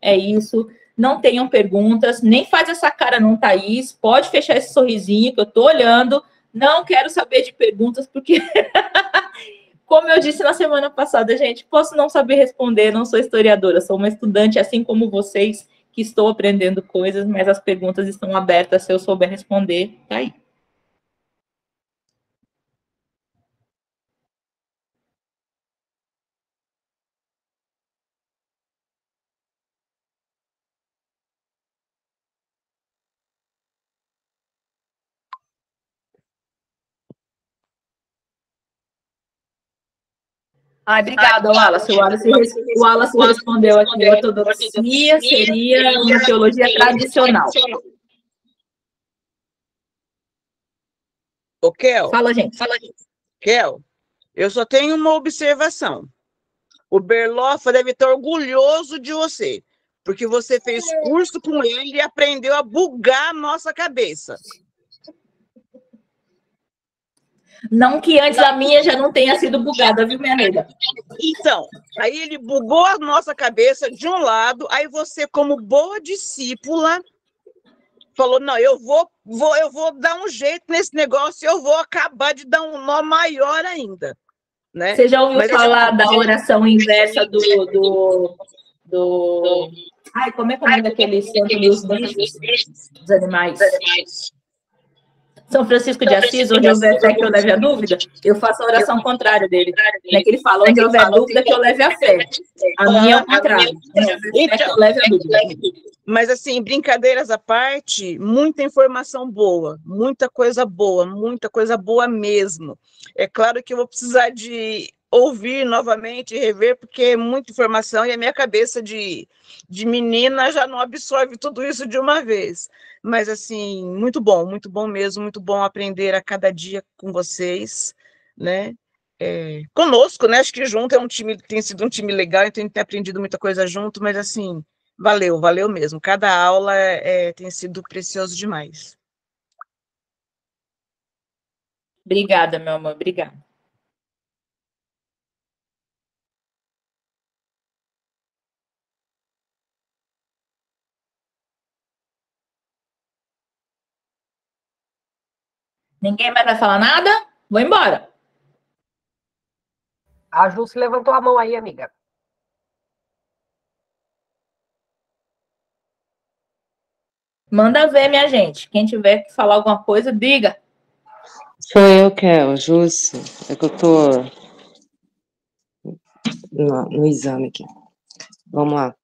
É isso. Não tenham perguntas, nem faz essa cara não, Thaís. Pode fechar esse sorrisinho que eu estou olhando. Não quero saber de perguntas, porque, como eu disse na semana passada, gente, posso não saber responder, não sou historiadora, sou uma estudante, assim como vocês, que estou aprendendo coisas, mas as perguntas estão abertas, se eu souber responder, tá aí. Obrigada, Wallace. O Wallace respondeu aqui, ortodoxia seria uma teologia tradicional. Ô, Kel. Fala, gente. Kel, eu só tenho uma observação. O Berloffa deve estar orgulhoso de você, porque você fez curso com ele e aprendeu a bugar a nossa cabeça. Não que antes a minha já não tenha sido bugada, viu, minha nega? Então, aí ele bugou a nossa cabeça de um lado, aí você, como boa discípula, falou, não, eu vou dar um jeito nesse negócio, eu vou acabar de dar um nó maior ainda. Né? Você já ouviu falar da oração inversa do... Ai, como é que é o nome daquele santo dos bichos, dos animais? São Francisco de Assis, onde houver fé que eu leve a dúvida, eu faço a oração contrária dele. Né? Que ele fala, onde houver dúvida que eu leve a fé. A minha é o contrário. Onde houver fé que eu leve a dúvida. Mas, assim, brincadeiras à parte, muita informação boa, muita coisa boa mesmo. É claro que eu vou precisar de ouvir novamente, rever, porque é muita informação e a minha cabeça de menina já não absorve tudo isso de uma vez. Mas, assim, muito bom mesmo, muito bom aprender a cada dia com vocês, né? Conosco, né? Acho que junto tem sido um time legal, então a gente tem aprendido muita coisa junto, mas, assim, valeu mesmo. Cada aula tem sido precioso demais. Obrigada, meu amor, obrigada. Ninguém mais vai falar nada? Vou embora. A Ju se levantou a mão aí, amiga. Manda ver, minha gente. Quem tiver que falar alguma coisa, diga. Sou eu, Kel, Jússi. É que eu tô no exame aqui. Vamos lá.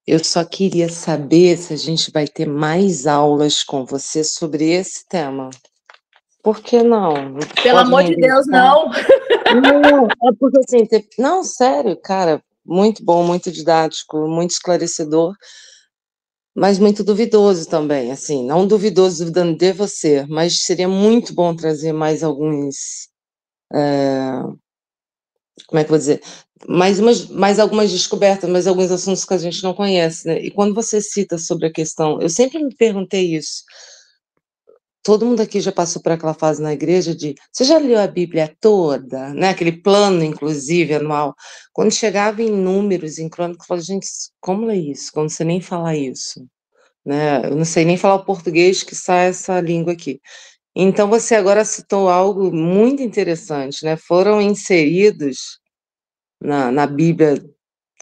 Eu só queria saber se a gente vai ter mais aulas com você sobre esse tema. Por que não? Pelo amor de Deus, não! Não, é porque assim, não, sério, cara, muito bom, muito didático, muito esclarecedor, mas muito duvidoso também, assim, não duvidoso, duvidando de você, mas seria muito bom trazer mais alguns, como é que eu vou dizer, mais algumas descobertas, mais alguns assuntos que a gente não conhece, né? E quando você cita sobre a questão, eu sempre me perguntei isso, todo mundo aqui já passou por aquela fase na igreja de, você já leu a Bíblia toda, né? Aquele plano, inclusive, anual, quando chegava em números, em crônicas, eu falava, gente, como ler isso? Quando você nem fala isso, né? Eu não sei nem falar o português que sai essa língua aqui. Então, você agora citou algo muito interessante, né? Foram inseridos na Bíblia,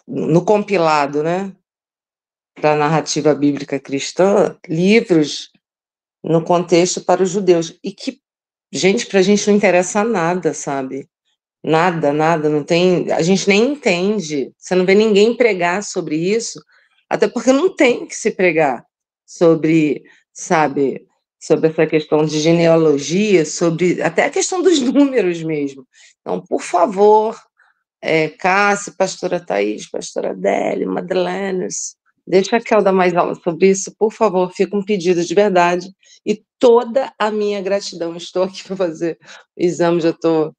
no compilado, né, para a narrativa bíblica cristã, livros no contexto para os judeus. E que, gente, para a gente não interessa nada, sabe? Nada, nada, não tem. A gente nem entende. Você não vê ninguém pregar sobre isso, até porque não tem que se pregar sobre, sabe, sobre essa questão de genealogia, sobre até a questão dos números mesmo. Então, por favor, Cássia, pastora Thaís, pastora Adélia, Madeleines, deixa a Kel dar mais aula sobre isso, por favor, fica um pedido de verdade, e toda a minha gratidão. Estou aqui para fazer o exame, já estou,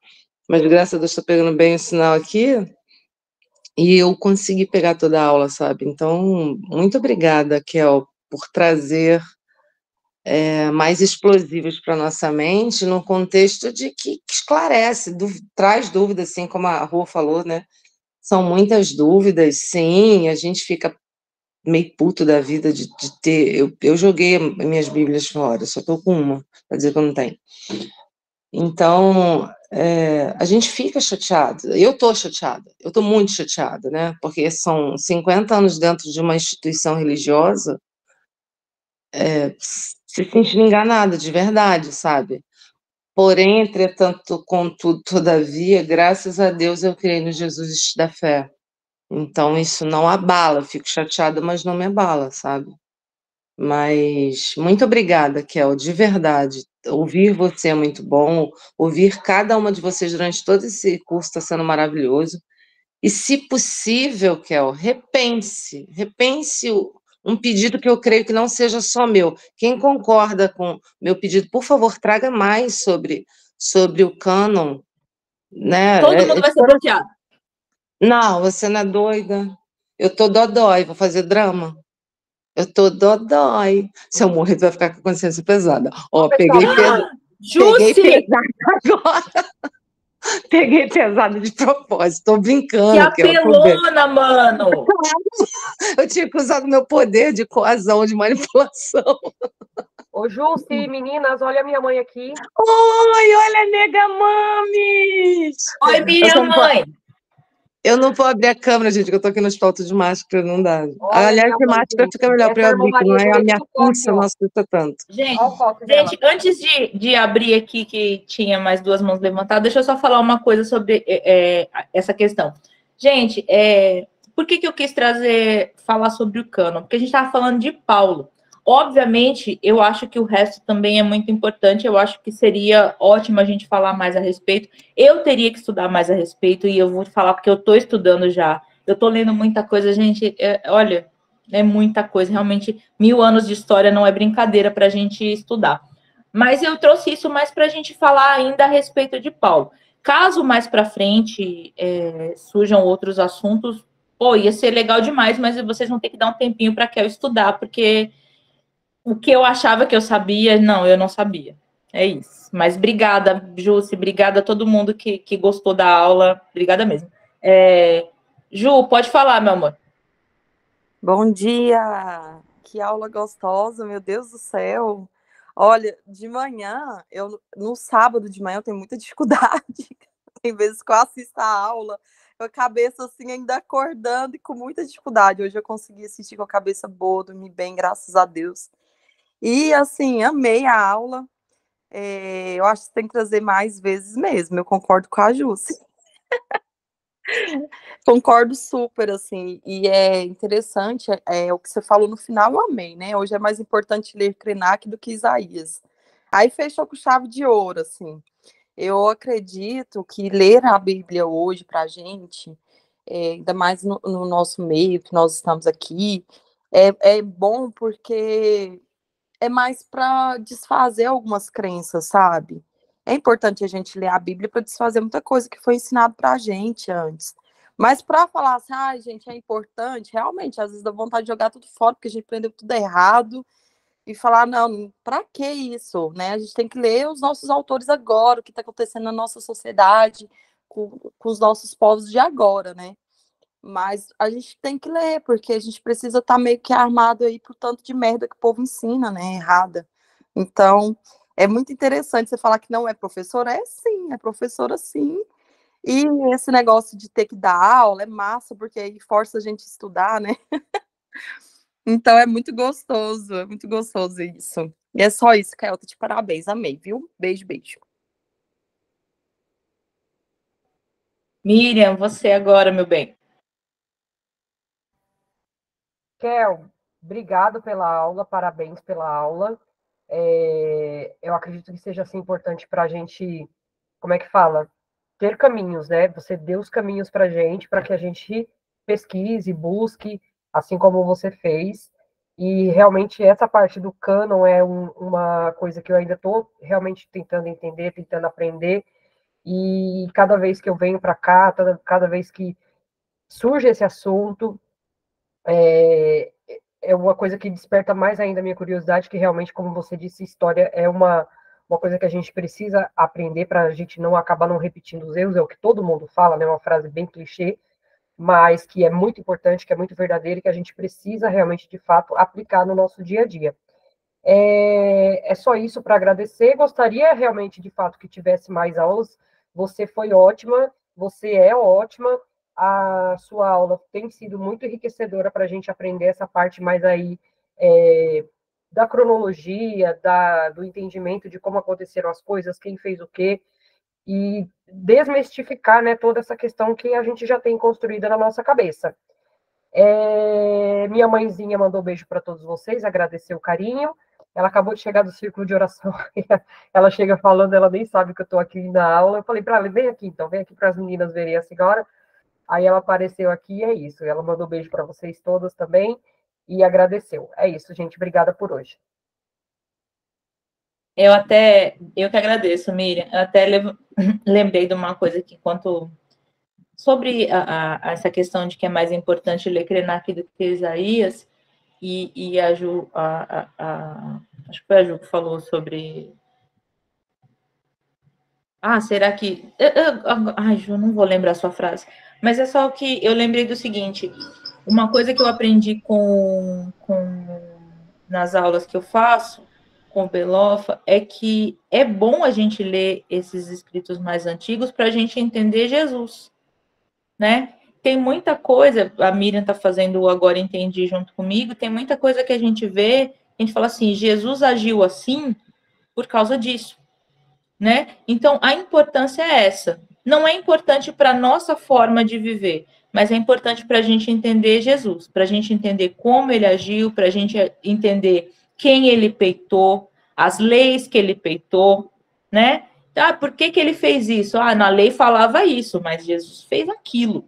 mas graças a Deus estou pegando bem o sinal aqui, e eu consegui pegar toda a aula, sabe? Então, muito obrigada, Kel, por trazer mais explosivos para nossa mente, no contexto de que esclarece, traz dúvidas, assim como a Rô falou, né? São muitas dúvidas, sim, a gente fica meio puto da vida de ter. Eu joguei minhas Bíblias fora, só estou com uma, para dizer que eu não tenho. Então, a gente fica chateado. Eu estou chateada, eu estou muito chateada, né? Porque são 50 anos dentro de uma instituição religiosa, se sentindo enganada, de verdade, sabe? Porém, entretanto, contudo, todavia, graças a Deus eu criei no Jesus da fé. Então isso não abala, eu fico chateada, mas não me abala, sabe. Mas muito obrigada, Kel, de verdade. Ouvir você é muito bom, ouvir cada uma de vocês durante todo esse curso está sendo maravilhoso. E, se possível, Kel, repense um pedido que eu creio que não seja só meu. Quem concorda com meu pedido, por favor, traga mais sobre o cânon, né. Todo mundo vai ser bloqueado. Não, você não é doida. Eu tô dodói, vou fazer drama. Eu tô dodói. Se eu morrer, tu vai ficar com a consciência pesada. Ó, peguei pesado Jussi, agora. Peguei pesado de propósito. Tô que brincando, que eu tô bem. apelona, mano. Eu tinha que usar o meu poder de coação, de manipulação. Ô, Jussi, meninas, olha a minha mãe aqui. Oi, olha, nega mames! Oi, minha mãe. Eu não vou abrir a câmera, gente, que eu tô aqui no hospital de máscara, não dá. Olha Aliás, minha de mãe, máscara gente. fica melhor para Essa eu irmã abrir, que não Maria é do a leite minha do coque, pulsa, não ó. assusta tanto. Gente, Olha o coque dela. antes de abrir aqui, que tinha mais duas mãos levantadas, deixa eu só falar uma coisa sobre essa questão. Gente, por que eu quis falar sobre o cânon? Porque a gente estava falando de Paulo. Obviamente, eu acho que o resto também é muito importante, eu acho que seria ótimo a gente falar mais a respeito. Eu teria que estudar mais a respeito, e eu vou falar porque eu estou estudando já. Eu estou lendo muita coisa, gente, olha, é muita coisa, realmente, 1000 anos de história não é brincadeira para a gente estudar. Mas eu trouxe isso mais para a gente falar ainda a respeito de Paulo. Caso mais para frente surjam outros assuntos, pô, ia ser legal demais, mas vocês vão ter que dar um tempinho para que eu estudar, porque o que eu achava que eu sabia, não, eu não sabia. É isso. Mas obrigada, Jussi, obrigada a todo mundo que gostou da aula. Obrigada mesmo. Ju, pode falar, meu amor. Bom dia! Que aula gostosa, meu Deus do céu! Olha, de manhã, no sábado de manhã eu tenho muita dificuldade. Tem vezes que eu assisto a aula, eu a cabeça assim ainda acordando e com muita dificuldade. Hoje eu consegui assistir com a cabeça boa, dormir bem, graças a Deus. E assim, amei a aula. Eu acho que você tem que trazer mais vezes mesmo. Eu concordo com a Jussi. Concordo super, assim, e é interessante, o que você falou no final, eu amei, né? Hoje é mais importante ler Krenak do que Isaías. Aí fechou com chave de ouro, assim. Eu acredito que ler a Bíblia hoje pra gente, ainda mais no nosso meio, que nós estamos aqui, é bom porque é mais para desfazer algumas crenças, sabe? É importante a gente ler a Bíblia para desfazer muita coisa que foi ensinado para a gente antes. Mas para falar assim, gente, é importante, realmente, às vezes dá vontade de jogar tudo fora, porque a gente aprendeu tudo errado, e falar, não, para que isso? Né? A gente tem que ler os nossos autores agora, o que está acontecendo na nossa sociedade, com os nossos povos de agora, né? Mas a gente tem que ler, porque a gente precisa estar meio que armado aí pro tanto de merda que o povo ensina, né? Errada. Então, É muito interessante você falar que não é professora. É sim, é professora sim. E esse negócio de ter que dar aula é massa, porque aí força a gente a estudar, né? Então é muito gostoso isso. E é só isso, Kelta, de parabéns, amei, viu? Beijo, beijo. Miriam, você agora, meu bem. Kel, obrigado pela aula, parabéns pela aula. Eu acredito que seja assim importante para a gente, como é que fala? Ter caminhos, né? Você deu os caminhos para que a gente pesquise, busque, assim como você fez. E realmente essa parte do cânon é uma coisa que eu ainda estou realmente tentando entender, tentando aprender. E cada vez que eu venho para cá, cada vez que surge esse assunto, é uma coisa que desperta mais ainda a minha curiosidade, que realmente, como você disse, história é uma coisa que a gente precisa aprender para a gente não acabar não repetindo os erros, é o que todo mundo fala, né? Uma frase bem clichê, mas que é muito importante, que é muito verdadeira e que a gente precisa realmente, de fato, aplicar no nosso dia a dia. É só isso para agradecer. Gostaria realmente, de fato, que tivesse mais aulas. Você foi ótima, você é ótima. A sua aula tem sido muito enriquecedora para a gente aprender essa parte mais aí da cronologia, do entendimento de como aconteceram as coisas, quem fez o quê, e desmistificar, né, toda essa questão que a gente já tem construída na nossa cabeça. Minha mãezinha mandou um beijo para todos vocês, agradeceu o carinho. Ela acabou de chegar do círculo de oração. Ela chega falando, ela nem sabe que eu estou aqui na aula. Eu falei para ela, vem aqui então, vem aqui para as meninas verem a senhora. Aí ela apareceu aqui e é isso. Ela mandou um beijo para vocês todas também e agradeceu. É isso, gente. Obrigada por hoje. Eu que agradeço, Miriam. Eu até lembrei de uma coisa que, sobre essa questão de que é mais importante ler Krenak do que Isaías, e a Ju, acho que foi a Ju que falou sobre... será que... Ai, Ju, não vou lembrar a sua frase. Mas é só que eu lembrei do seguinte, uma coisa que eu aprendi nas aulas que eu faço com o Belofa é que é bom a gente ler esses escritos mais antigos para a gente entender Jesus, né? Tem muita coisa, a Miriam está fazendo o Agora Entendi junto comigo, tem muita coisa que a gente vê, a gente fala assim, Jesus agiu assim por causa disso, né? Então, a importância é essa. Não é importante para a nossa forma de viver, mas é importante para a gente entender Jesus, para a gente entender como ele agiu, para a gente entender quem ele peitou, as leis que ele peitou, né? Por que ele fez isso? Na lei falava isso, mas Jesus fez aquilo.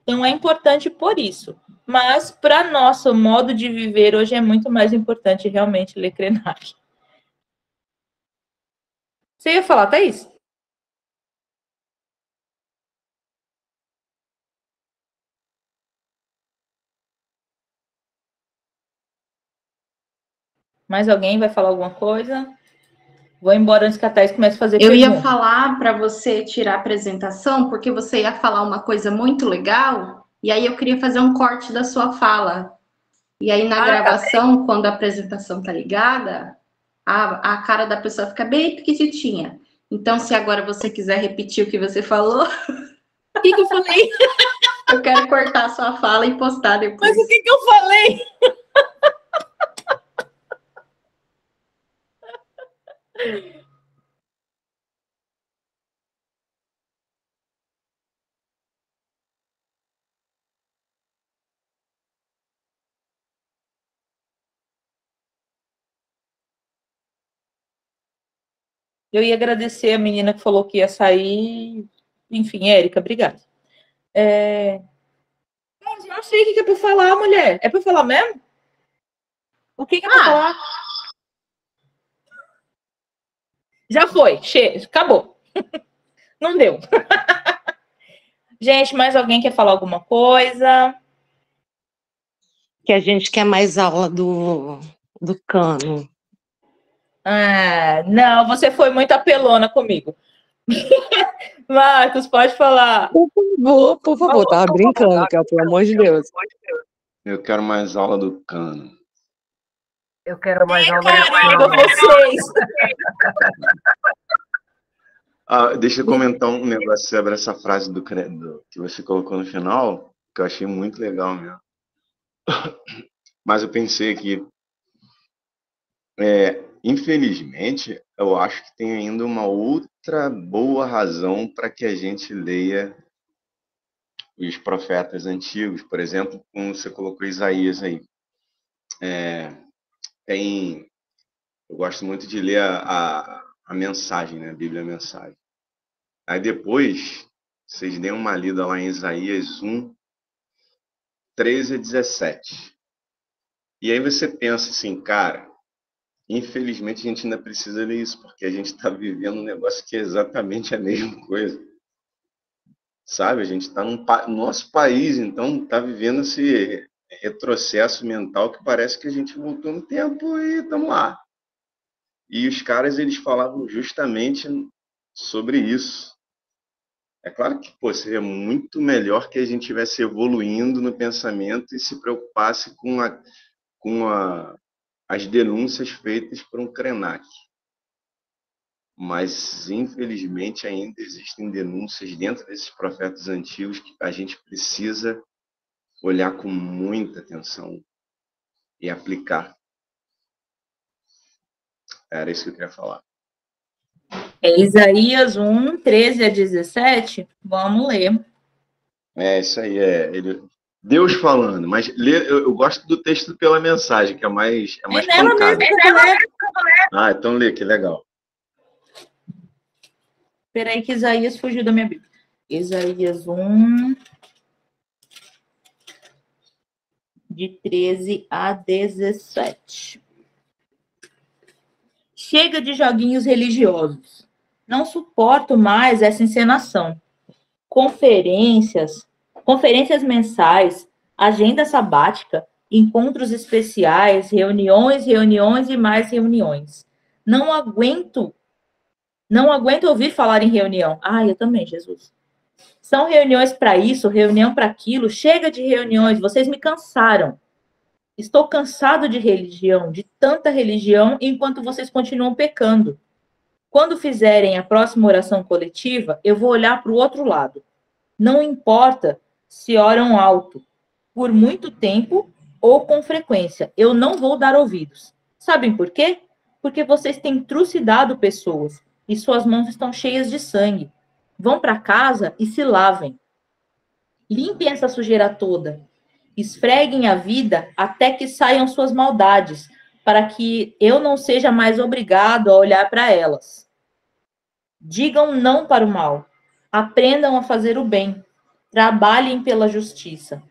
Então, é importante por isso. Mas, para nosso modo de viver, hoje é muito mais importante realmente ler Krenak. Você ia falar, Thaís? Mais alguém vai falar alguma coisa? Vou embora antes que a Thaís comece a fazer pergunta. Eu ia falar para você tirar a apresentação, porque você ia falar uma coisa muito legal, e aí eu queria fazer um corte da sua fala. E aí na gravação, quando a apresentação tá ligada, a cara da pessoa fica bem pequititinha. Então, se agora você quiser repetir o que você falou... O que eu falei? Eu quero cortar a sua fala e postar depois. Mas o que eu falei? Eu ia agradecer a menina que falou que ia sair. Enfim, Érica, obrigada. Não sei o que é para falar, mulher. É para falar mesmo? O que é para falar? Já foi, acabou. Não deu. Gente, mais alguém quer falar alguma coisa? Que a gente quer mais aula do Cano. Não, você foi muito apelona comigo. Marcos, pode falar. Por favor, tava brincando, Kel, pelo amor de Deus. Eu quero mais aula do Cano. Eu quero mais aula. Caramba, vocês! Deixa eu comentar um negócio sobre essa frase do credo que você colocou no final, que eu achei muito legal mesmo. Mas eu pensei aqui, infelizmente, eu acho que tem ainda uma outra boa razão para que a gente leia os profetas antigos, por exemplo, como você colocou Isaías aí. Eu gosto muito de ler a mensagem, né? A Bíblia Mensagem. Aí depois, vocês deem uma lida lá em Isaías 1, 13 a 17. E aí você pensa assim, cara, infelizmente a gente ainda precisa ler isso, porque a gente está vivendo um negócio que é exatamente a mesma coisa. Sabe? A gente está no nosso país, então está vivendo esse retrocesso mental que parece que a gente voltou no tempo e estamos lá. E os caras, eles falavam justamente sobre isso. É claro que seria muito melhor que a gente estivesse evoluindo no pensamento e se preocupasse com as denúncias feitas por um Krenak. Mas, infelizmente, ainda existem denúncias dentro desses profetas antigos que a gente precisa olhar com muita atenção e aplicar. Era isso que eu queria falar. Isaías 1, 13 a 17. Vamos ler. Isso aí. Deus falando, mas eu gosto do texto pela mensagem, que é mais pancada. Então lê, que legal. Espera aí que Isaías fugiu da minha Bíblia. Isaías 1, de 13 a 17. Chega de joguinhos religiosos. Não suporto mais essa encenação. Conferências mensais, agenda sabática, encontros especiais, reuniões e mais reuniões. Não aguento ouvir falar em reunião. Eu também, Jesus. São reuniões para isso, reunião para aquilo. Chega de reuniões, vocês me cansaram. Estou cansado de religião, de tanta religião, enquanto vocês continuam pecando. Quando fizerem a próxima oração coletiva, eu vou olhar para o outro lado. Não importa se oram alto, por muito tempo ou com frequência. Eu não vou dar ouvidos. Sabem por quê? Porque vocês têm trucidado pessoas e suas mãos estão cheias de sangue. Vão para casa e se lavem. Limpem essa sujeira toda. Esfreguem a vida até que saiam suas maldades, para que eu não seja mais obrigado a olhar para elas. Digam não para o mal. Aprendam a fazer o bem. Trabalhem pela justiça.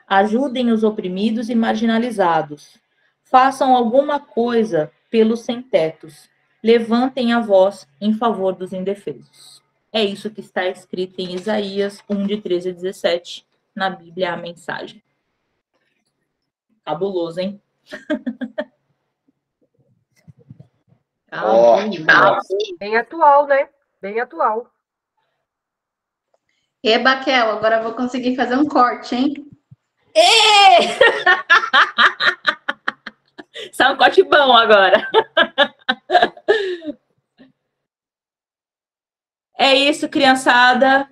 Ajudem os oprimidos e marginalizados. Façam alguma coisa pelos sem-tetos. Levantem a voz em favor dos indefesos. É isso que está escrito em Isaías 1, de 13 a 17, na Bíblia, a mensagem. Cabuloso, hein? Bem atual, né? Bem atual. Baquel, agora eu vou conseguir fazer um corte, hein? Sai um corte bom agora. É isso, criançada.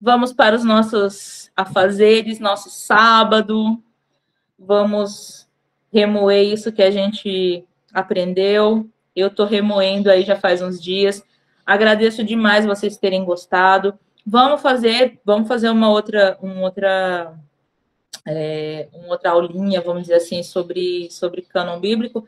Vamos para os nossos afazeres, nosso sábado. Vamos remoer isso que a gente aprendeu. Eu estou remoendo aí já faz uns dias. Agradeço demais vocês terem gostado. Vamos fazer uma outra aulinha, vamos dizer assim, sobre cânon bíblico.